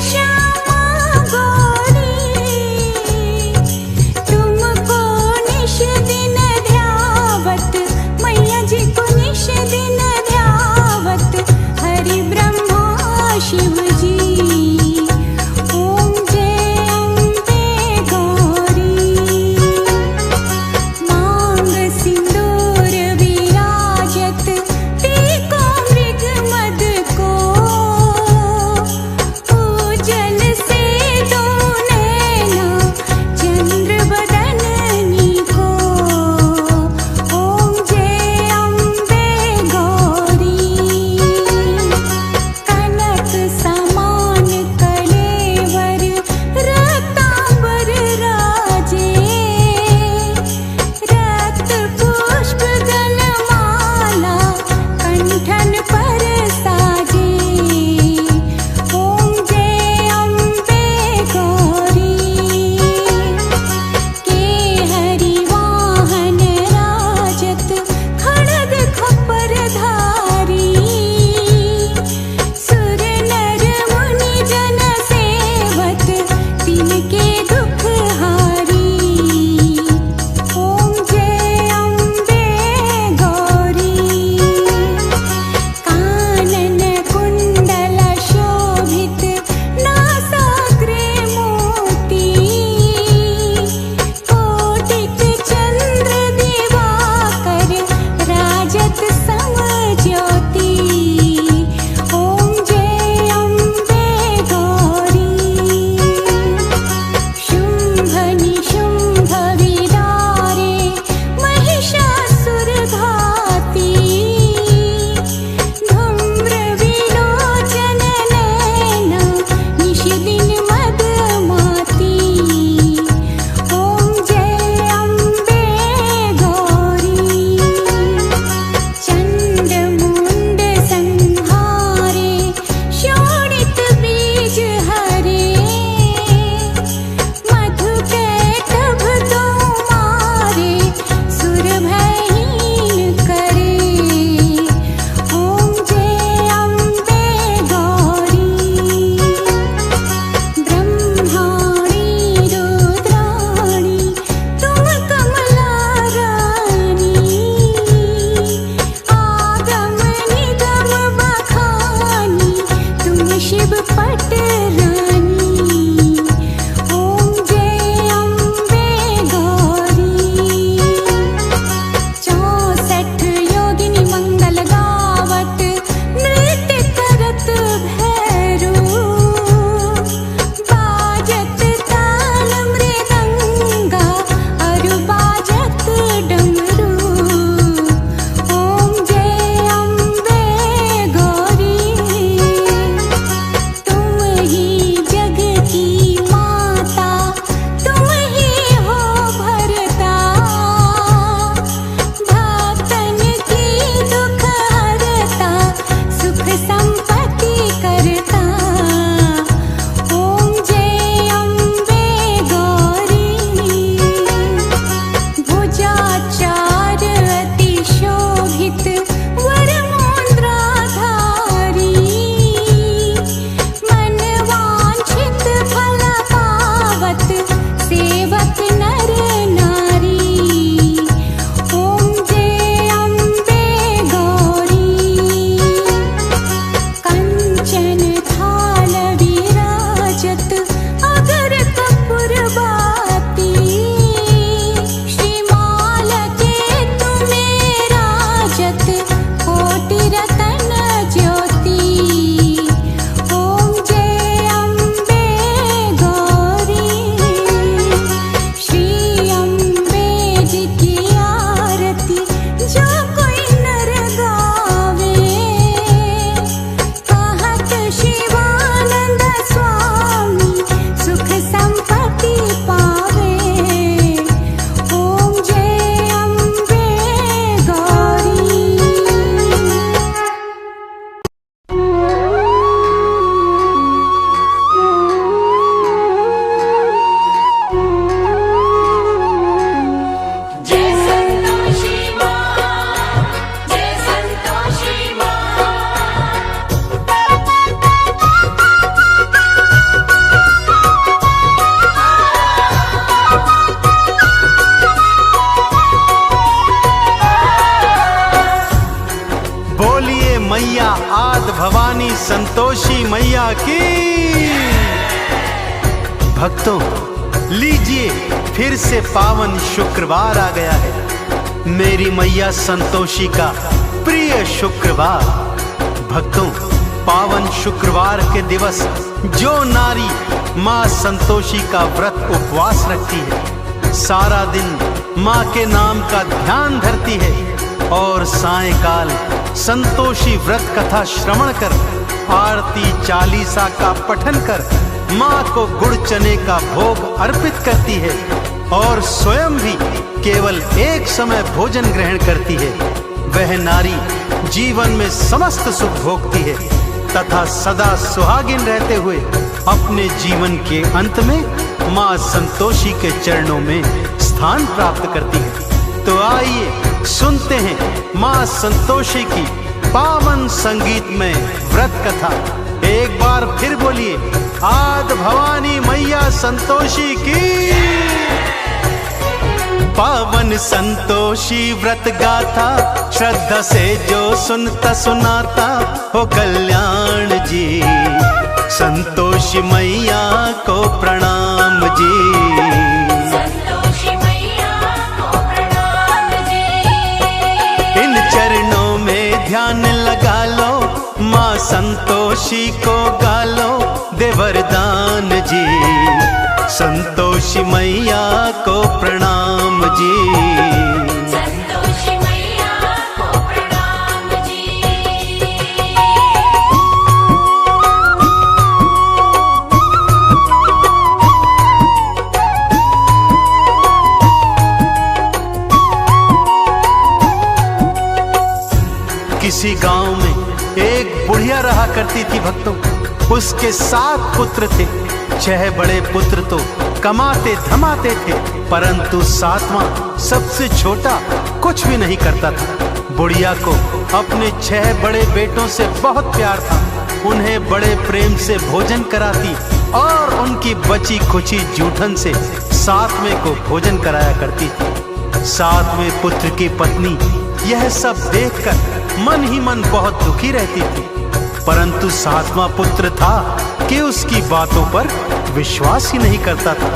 Speaker 7: भक्तों, लीजिए फिर से पावन शुक्रवार आ गया है, मेरी मैया संतोषी का प्रिय शुक्रवार। भक्तों, पावन शुक्रवार के दिवस जो नारी माँ संतोषी का व्रत उपवास रखती है, सारा दिन माँ के नाम का ध्यान धरती है और सायंकाल संतोषी व्रत कथा श्रवण कर, आरती चालीसा का पठन कर माँ को गुड़ चने का भोग अर्पित करती है और स्वयं भी केवल एक समय भोजन ग्रहण करती है। वह नारी जीवन में समस्त सुख भोगती है तथा सदा सुहागिन रहते हुए अपने जीवन के अंत में माँ संतोषी के चरणों में स्थान प्राप्त करती है। तो आइए सुनते हैं माँ संतोषी की पावन संगीतमय व्रत कथा। एक बार फिर बोलिए, आद भवानी मैया संतोषी की। पावन संतोषी व्रत गाथा, श्रद्धा से जो सुनता सुनाता हो कल्याण जी। संतोषी मैया को प्रणाम जी।
Speaker 1: संतोषी मैया को प्रणाम जी।
Speaker 7: इन चरणों में ध्यान लगा लो, माँ संतोषी को गालो दे वरदान जी। संतोषी मैया को प्रणाम जी।
Speaker 1: संतोषी मैया को प्रणाम जी।
Speaker 7: किसी गांव में एक बुढ़िया रहा करती थी भक्तों। उसके 7 पुत्र थे। 6 बड़े पुत्र तो कमाते धमाते थे, परंतु 7वां सबसे छोटा कुछ भी नहीं करता था। बुढ़िया को अपने 6 बड़े बेटों से बहुत प्यार था। उन्हें बड़े प्रेम से भोजन कराती और उनकी बची खुची जूठन से 7वें को भोजन कराया करती थी। 7वें पुत्र की पत्नी यह सब देखकर मन ही मन बहुत दुखी रहती थी, परंतु 7वां पुत्र था कि उसकी बातों पर विश्वास ही नहीं करता था।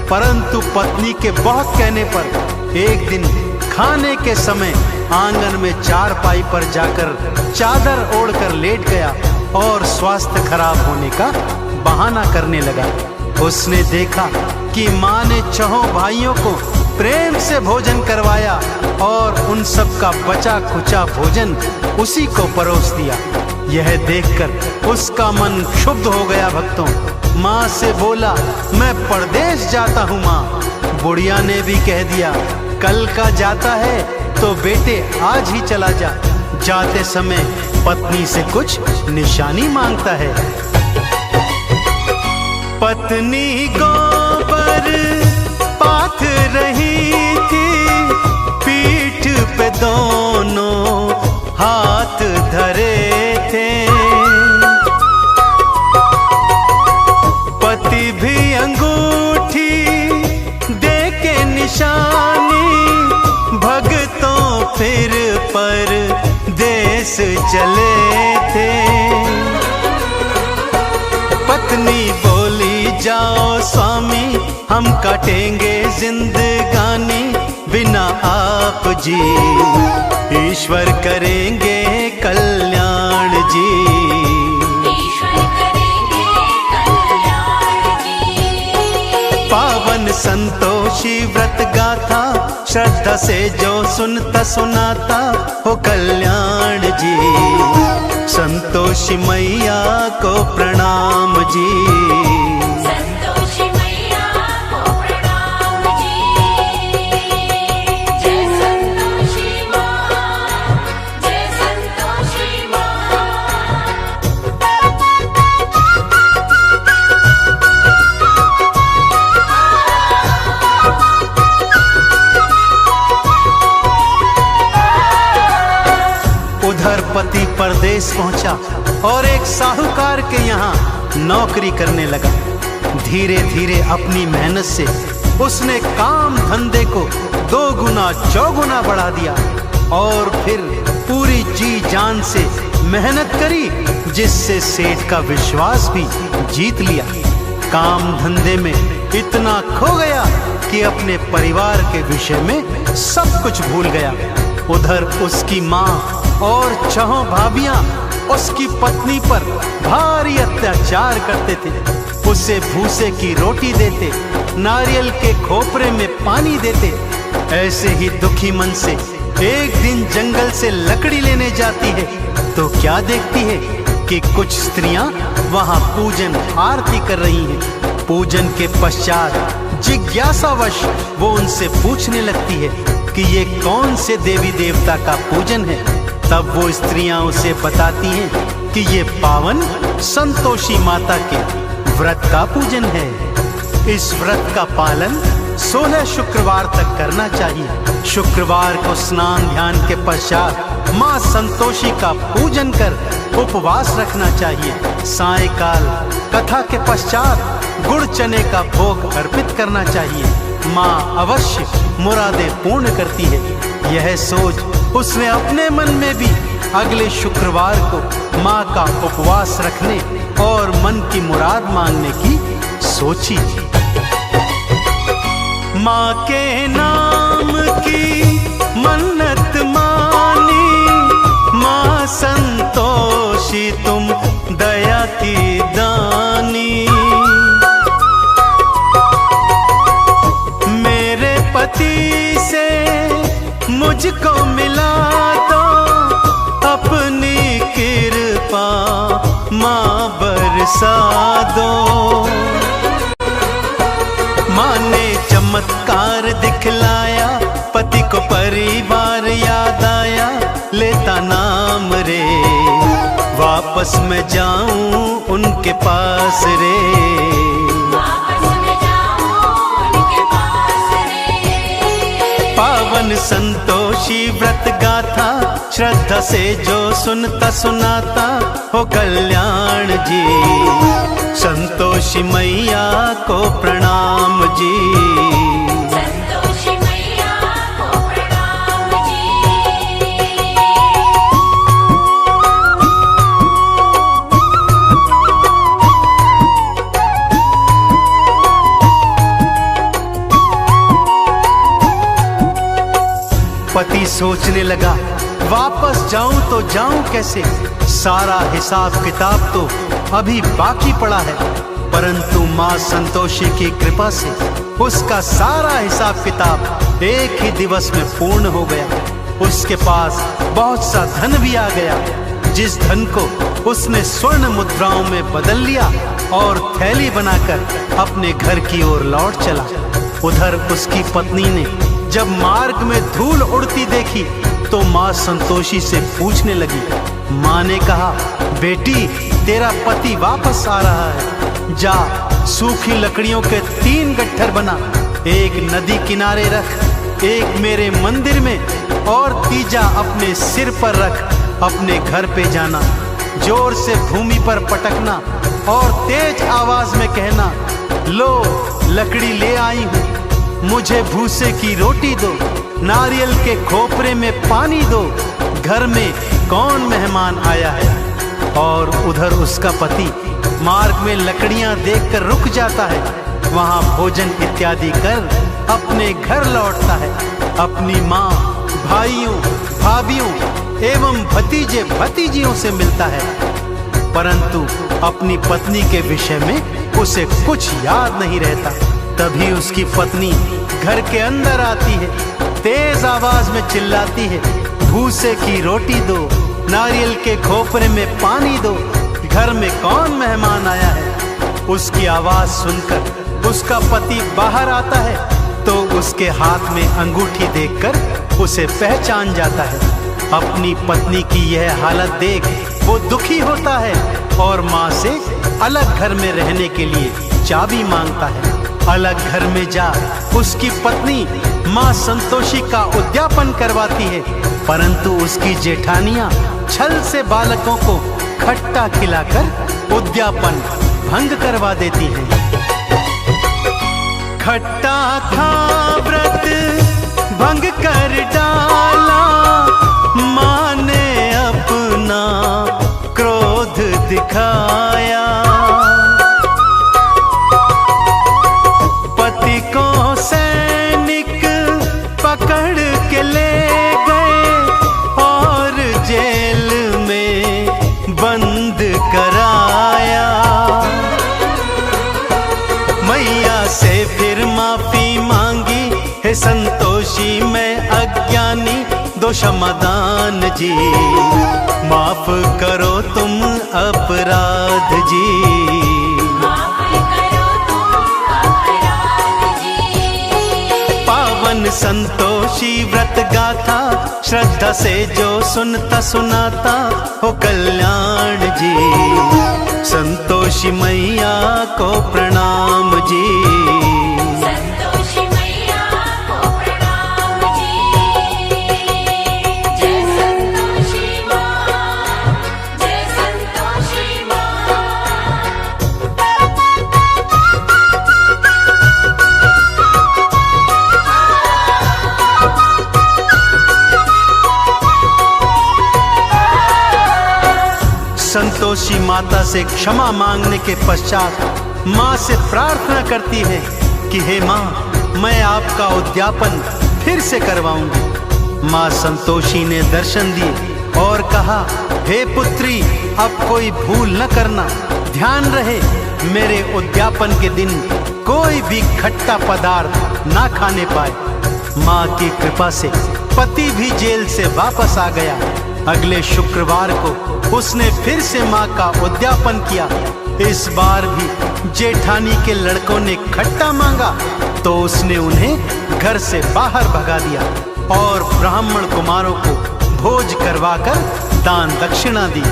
Speaker 7: परंतु पत्नी के बहुत कहने पर एक दिन खाने के समय आंगन में चारपाई पर जाकर चादर ओढ़कर लेट गया और स्वास्थ्य खराब होने का बहाना करने लगा। उसने देखा कि माँ ने 6 भाइयों को प्रेम से भोजन करवाया और उन सब का बचा खुचा भोजन उसी को परोस दिया। यह देखकर उसका मन क्षुब्ध हो गया भक्तों। माँ से बोला, मैं परदेश जाता हूँ माँ। बुढ़िया ने भी कह दिया, कल का जाता है तो बेटे आज ही चला जा। जाते समय पत्नी से कुछ निशानी मांगता है। पत्नी गोबर पाथ रही थी, पीठ पे दोनों हाथ धरे थे। पति भी अंगूठी दे के निशानी, भगतों फिर पर देश चले थे। पत्नी बोली, जाओ स्वामी हम काटेंगे जिंदगानी, बिना आप जी ईश्वर करेंगे कल्याण जी।
Speaker 1: ईश्वर करेंगे कल्याण जी।
Speaker 7: पावन संतोषी व्रत गाथा, श्रद्धा से जो सुनता सुनाता हो कल्याण जी। संतोषी मैया को प्रणाम जी।
Speaker 1: संतोषी मैया को प्रणाम जी। जय संतोषी माँ, जय संतोषी माँ।
Speaker 7: उधर पति परदेश पहुंचा और एक साहूकार के यहाँ नौकरी करने लगा। धीरे धीरे अपनी मेहनत से उसने काम धंधे को 2 गुना 4 गुना बढ़ा दिया और फिर पूरी जी जान से मेहनत करी, जिससे सेठ का विश्वास भी जीत लिया। काम धंधे में इतना खो गया कि अपने परिवार के विषय में सब कुछ भूल गया। उधर उसकी माँ और 6 भाभियां उसकी पत्नी पर भारी अत्याचार करते थे। उसे भूसे की रोटी देते, नारियल के खोपरे में पानी देते। ऐसे ही दुखी मन से एक दिन जंगल से लकड़ी लेने जाती है तो क्या देखती है कि कुछ स्त्रियां वहां पूजन आरती कर रही हैं। पूजन के पश्चात जिज्ञासावश वो उनसे पूछने लगती है कि ये कौन से देवी देवता का पूजन है। तब वो स्त्रियां उसे बताती हैं कि ये पावन संतोषी माता के व्रत का पूजन है। इस व्रत का पालन 16 शुक्रवार तक करना चाहिए। शुक्रवार को स्नान ध्यान के पश्चात माँ संतोषी का पूजन कर उपवास रखना चाहिए। सायंकाल कथा के पश्चात गुड़ चने का भोग अर्पित करना चाहिए। माँ अवश्य मुरादें पूर्ण करती है। यह सोच उसने अपने मन में भी अगले शुक्रवार को माँ का उपवास रखने और मन की मुराद मांगने की सोची। माँ के नाम की मन्नत मानी, माँ संतोषी तुम दया की दानी। मेरे पति से मुझको मिला तो अपनी कृपा माँ बरसा दो। माँ ने चमत्कार दिखलाया, पति को परिवार याद आया। लेता नाम रे, वापस मैं जाऊं उनके पास रे।
Speaker 1: वापस मैं जाऊं उनके पास रे।
Speaker 7: पावन संतोषी व्रत गाथा, श्रद्धा से जो सुनता सुनाता हो कल्याण जी। संतोषी मैया को प्रणाम जी।
Speaker 1: संतोषी मैया को प्रणाम जी।
Speaker 7: पति सोचने लगा वापस जाऊं तो जाऊं कैसे, सारा हिसाब किताब तो अभी बाकी पड़ा है। परंतु माँ संतोषी की कृपा से उसका सारा हिसाब किताब एक ही दिवस में पूर्ण हो गया। उसके पास बहुत सा धन भी आ गया, जिस धन को उसने स्वर्ण मुद्राओं में बदल लिया और थैली बनाकर अपने घर की ओर लौट चला। उधर उसकी पत्नी ने जब मार्ग में धूल उड़ती देखी तो माँ संतोषी से पूछने लगी। माँ ने कहा, बेटी तेरा पति वापस आ रहा है, जा सूखी लकड़ियों के 3 गट्ठर बना, एक नदी किनारे रख, एक मेरे मंदिर में और तीजा अपने सिर पर रख। अपने घर पे जाना, जोर से भूमि पर पटकना और तेज आवाज में कहना, लो लकड़ी ले आई हूँ, मुझे भूसे की रोटी दो, नारियल के खोपरे में पानी दो, घर में कौन मेहमान आया है। और उधर उसका पति मार्ग में लकड़ियां देखकर रुक जाता है, वहां भोजन इत्यादि कर अपने घर लौटता है। अपनी माँ, भाइयों, भाभियों एवं भतीजे भतीजियों से मिलता है, परंतु अपनी पत्नी के विषय में उसे कुछ याद नहीं रहता। तभी उसकी पत्नी घर के अंदर आती है, तेज आवाज में चिल्लाती है, भूसे की रोटी दो, नारियल के खोपरे में पानी दो, घर में कौन मेहमान आया है। उसकी आवाज सुनकर उसका पति बाहर आता है तो उसके हाथ में अंगूठी देखकर उसे पहचान जाता है। अपनी पत्नी की यह हालत देख वो दुखी होता है और माँ से अलग घर में रहने के लिए चाबी मांगता है। अलग घर में जा उसकी पत्नी माँ संतोषी का उद्यापन करवाती है, परंतु उसकी जेठानियां छल से बालकों को खट्टा खिलाकर उद्यापन भंग करवा देती हैं। खट्टा खा व्रत भंग कर डाला, माँ ने अपना क्रोध दिखाया। मैया से फिर माफी मांगी, हे संतोषी मैं अज्ञानी, दो क्षमादान जी, माफ करो तुम अपराध जी।
Speaker 1: माफ करो तुम अपराध जी।
Speaker 7: पावन संतोषी व्रत गाथा, श्रद्धा से जो सुनता सुनाता हो कल्याण जी, संतोषी मैया को प्रणाम जी।
Speaker 1: संतोषी मैया को प्रणाम जी। जय संतोषी माँ, जय संतोषी माँ।
Speaker 7: संतोषी माता से क्षमा मांगने के पश्चात माँ से प्रार्थना करती है कि हे माँ, मैं आपका उद्यापन फिर से करवाऊंगी। माँ संतोषी ने दर्शन दिए और कहा, हे पुत्री, अब कोई भूल न करना, ध्यान रहे मेरे उद्यापन के दिन कोई भी खट्टा पदार्थ ना खाने पाए। माँ की कृपा से पति भी जेल से वापस आ गया। अगले शुक्रवार को उसने फिर से माँ का उद्यापन किया। इस बार भी जेठानी के लड़कों ने खट्टा मांगा तो उसने उन्हें घर से बाहर भगा दिया और ब्राह्मण कुमारों को भोज करवाकर दान दक्षिणा दी।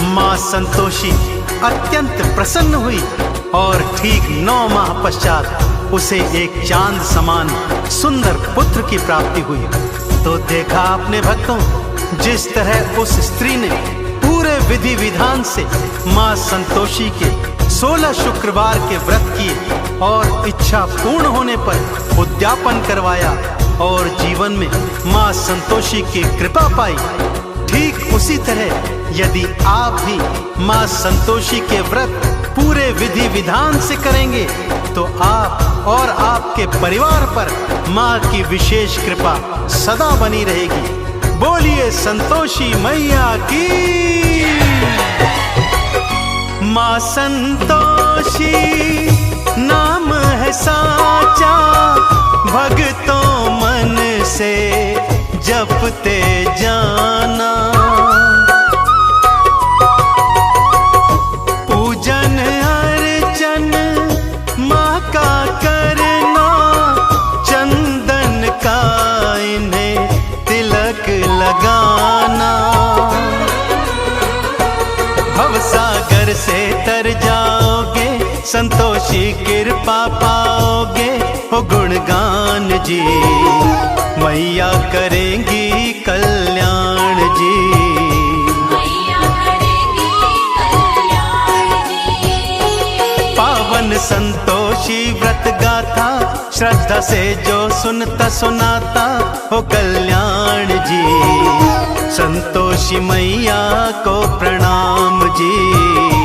Speaker 7: माँ संतोषी अत्यंत प्रसन्न हुई और ठीक 9 माह पश्चात उसे एक चांद समान सुंदर पुत्र की प्राप्ति हुई। तो देखा आपने भक्तों, जिस तरह उस स्त्री ने पूरे विधि विधान से माँ संतोषी के 16 शुक्रवार के व्रत किए और इच्छा पूर्ण होने पर उद्यापन करवाया और जीवन में माँ संतोषी की कृपा पाई, ठीक उसी तरह यदि आप भी माँ संतोषी के व्रत पूरे विधि विधान से करेंगे तो आप और आपके परिवार पर माँ की विशेष कृपा सदा बनी रहेगी। बोलिए संतोषी मैया की। माँ संतोषी नाम है साचा, भक्तों मन से जपते जाना। पूजन अर्चन माँ का करना, चंदन का इन्हें तिलक लगाना। भवसागर से तर जाओगे, संतोषी कृपा पाओगे, हो गुणगान जी, मैया करेंगी कल्याण जी।
Speaker 1: मैया करेंगी कल्याण जी।
Speaker 7: पावन संतोषी व्रत गाथा, श्रद्धा से जो सुनता सुनाता हो कल्याण जी, संतोषी मैया को प्रणाम जी।